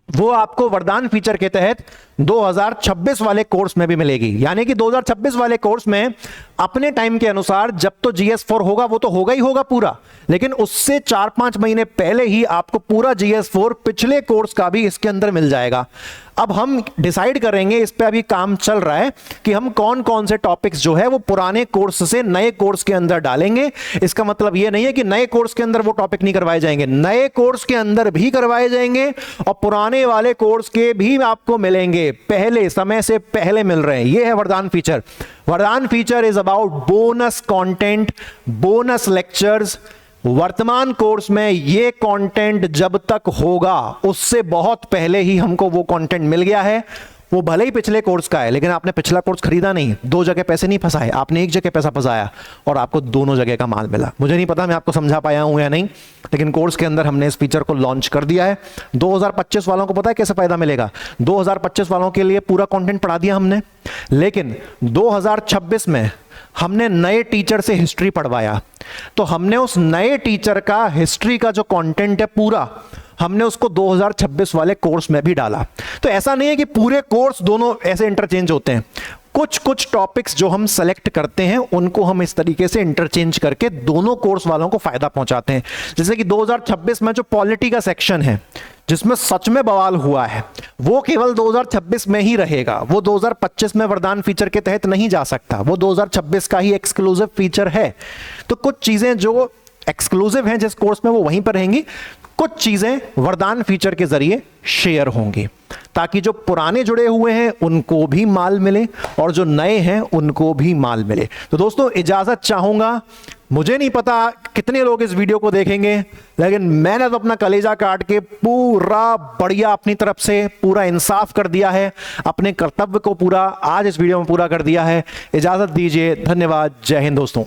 वो आपको वरदान फीचर के तहत 2026 वाले कोर्स में भी मिलेगी। यानी कि 2026 वाले कोर्स में अपने टाइम के अनुसार जब तो GS4 होगा वो तो होगा ही होगा पूरा, लेकिन उससे 4-5 महीने पहले ही आपको पूरा GS4 पिछले कोर्स का भी इसके अंदर मिल जाएगा। अब हम डिसाइड करेंगे, इस पे अभी काम चल रहा है कि हम कौन कौन से टॉपिक्स जो है वो पुराने कोर्स से नए कोर्स के अंदर डालेंगे। इसका मतलब ये नहीं है कि नए कोर्स के अंदर वो टॉपिक नहीं करवाए जाएंगे, नए कोर्स के अंदर भी करवाए जाएंगे और पुराने वाले कोर्स के भी आपको मिलेंगे, पहले समय से पहले मिल रहे हैं। ये है वरदान फीचर। वरदान feature is about bonus content, bonus lectures. वर्तमान कोर्स में ये कंटेंट जब तक होगा उससे बहुत पहले ही हमको वो कंटेंट मिल गया है। वो भले ही पिछले कोर्स का है, लेकिन आपने पिछला कोर्स खरीदा नहीं, 2 जगह पैसे नहीं फंसाए, आपने 1 जगह पैसा फंसाया और आपको दोनों जगह का माल मिला। मुझे नहीं पता मैं आपको समझा पाया हूं या नहीं, लेकिन कोर्स के अंदर हमने इस फीचर को लॉन्च कर दिया है। 2025 वालों को पता है कैसे फायदा मिलेगा? 2025 वालों के लिए पूरा कंटेंट पढ़ा दिया हमने, लेकिन 2026 में हमने नए टीचर से हिस्ट्री पढ़वाया, तो हमने उस नए टीचर का हिस्ट्री का जो कंटेंट है पूरा, हमने उसको 2026 वाले कोर्स में भी डाला। तो ऐसा नहीं है कि पूरे कोर्स दोनों ऐसे इंटरचेंज होते हैं, कुछ कुछ टॉपिक्स जो हम सेलेक्ट करते हैं उनको हम इस तरीके से इंटरचेंज करके दोनों कोर्स वालों को फायदा पहुंचाते हैं। जैसे कि 2026 में जो पॉलिटी का सेक्शन है जिसमें सच में बवाल हुआ है, वो केवल 2026 में ही रहेगा, वो 2025 में वरदान फीचर के तहत नहीं जा सकता, वो 2026 का ही एक्सक्लूसिव फीचर है। तो कुछ चीजें जो एक्सक्लूसिव हैं जिस कोर्स में वो वहीं पर रहेंगी, कुछ चीजें वरदान फीचर के जरिए शेयर होंगी, ताकि जो पुराने जुड़े हुए हैं उनको भी माल मिले और जो नए हैं उनको भी माल मिले। तो दोस्तों इजाजत चाहूंगा, मुझे नहीं पता कितने लोग इस वीडियो को देखेंगे, लेकिन मैंने तो अपना कलेजा काट के पूरा बढ़िया अपनी तरफ से पूरा इंसाफ कर दिया है, अपने कर्तव्य को पूरा आज इस वीडियो में पूरा कर दिया है। इजाजत दीजिए, धन्यवाद, जय हिंद दोस्तों।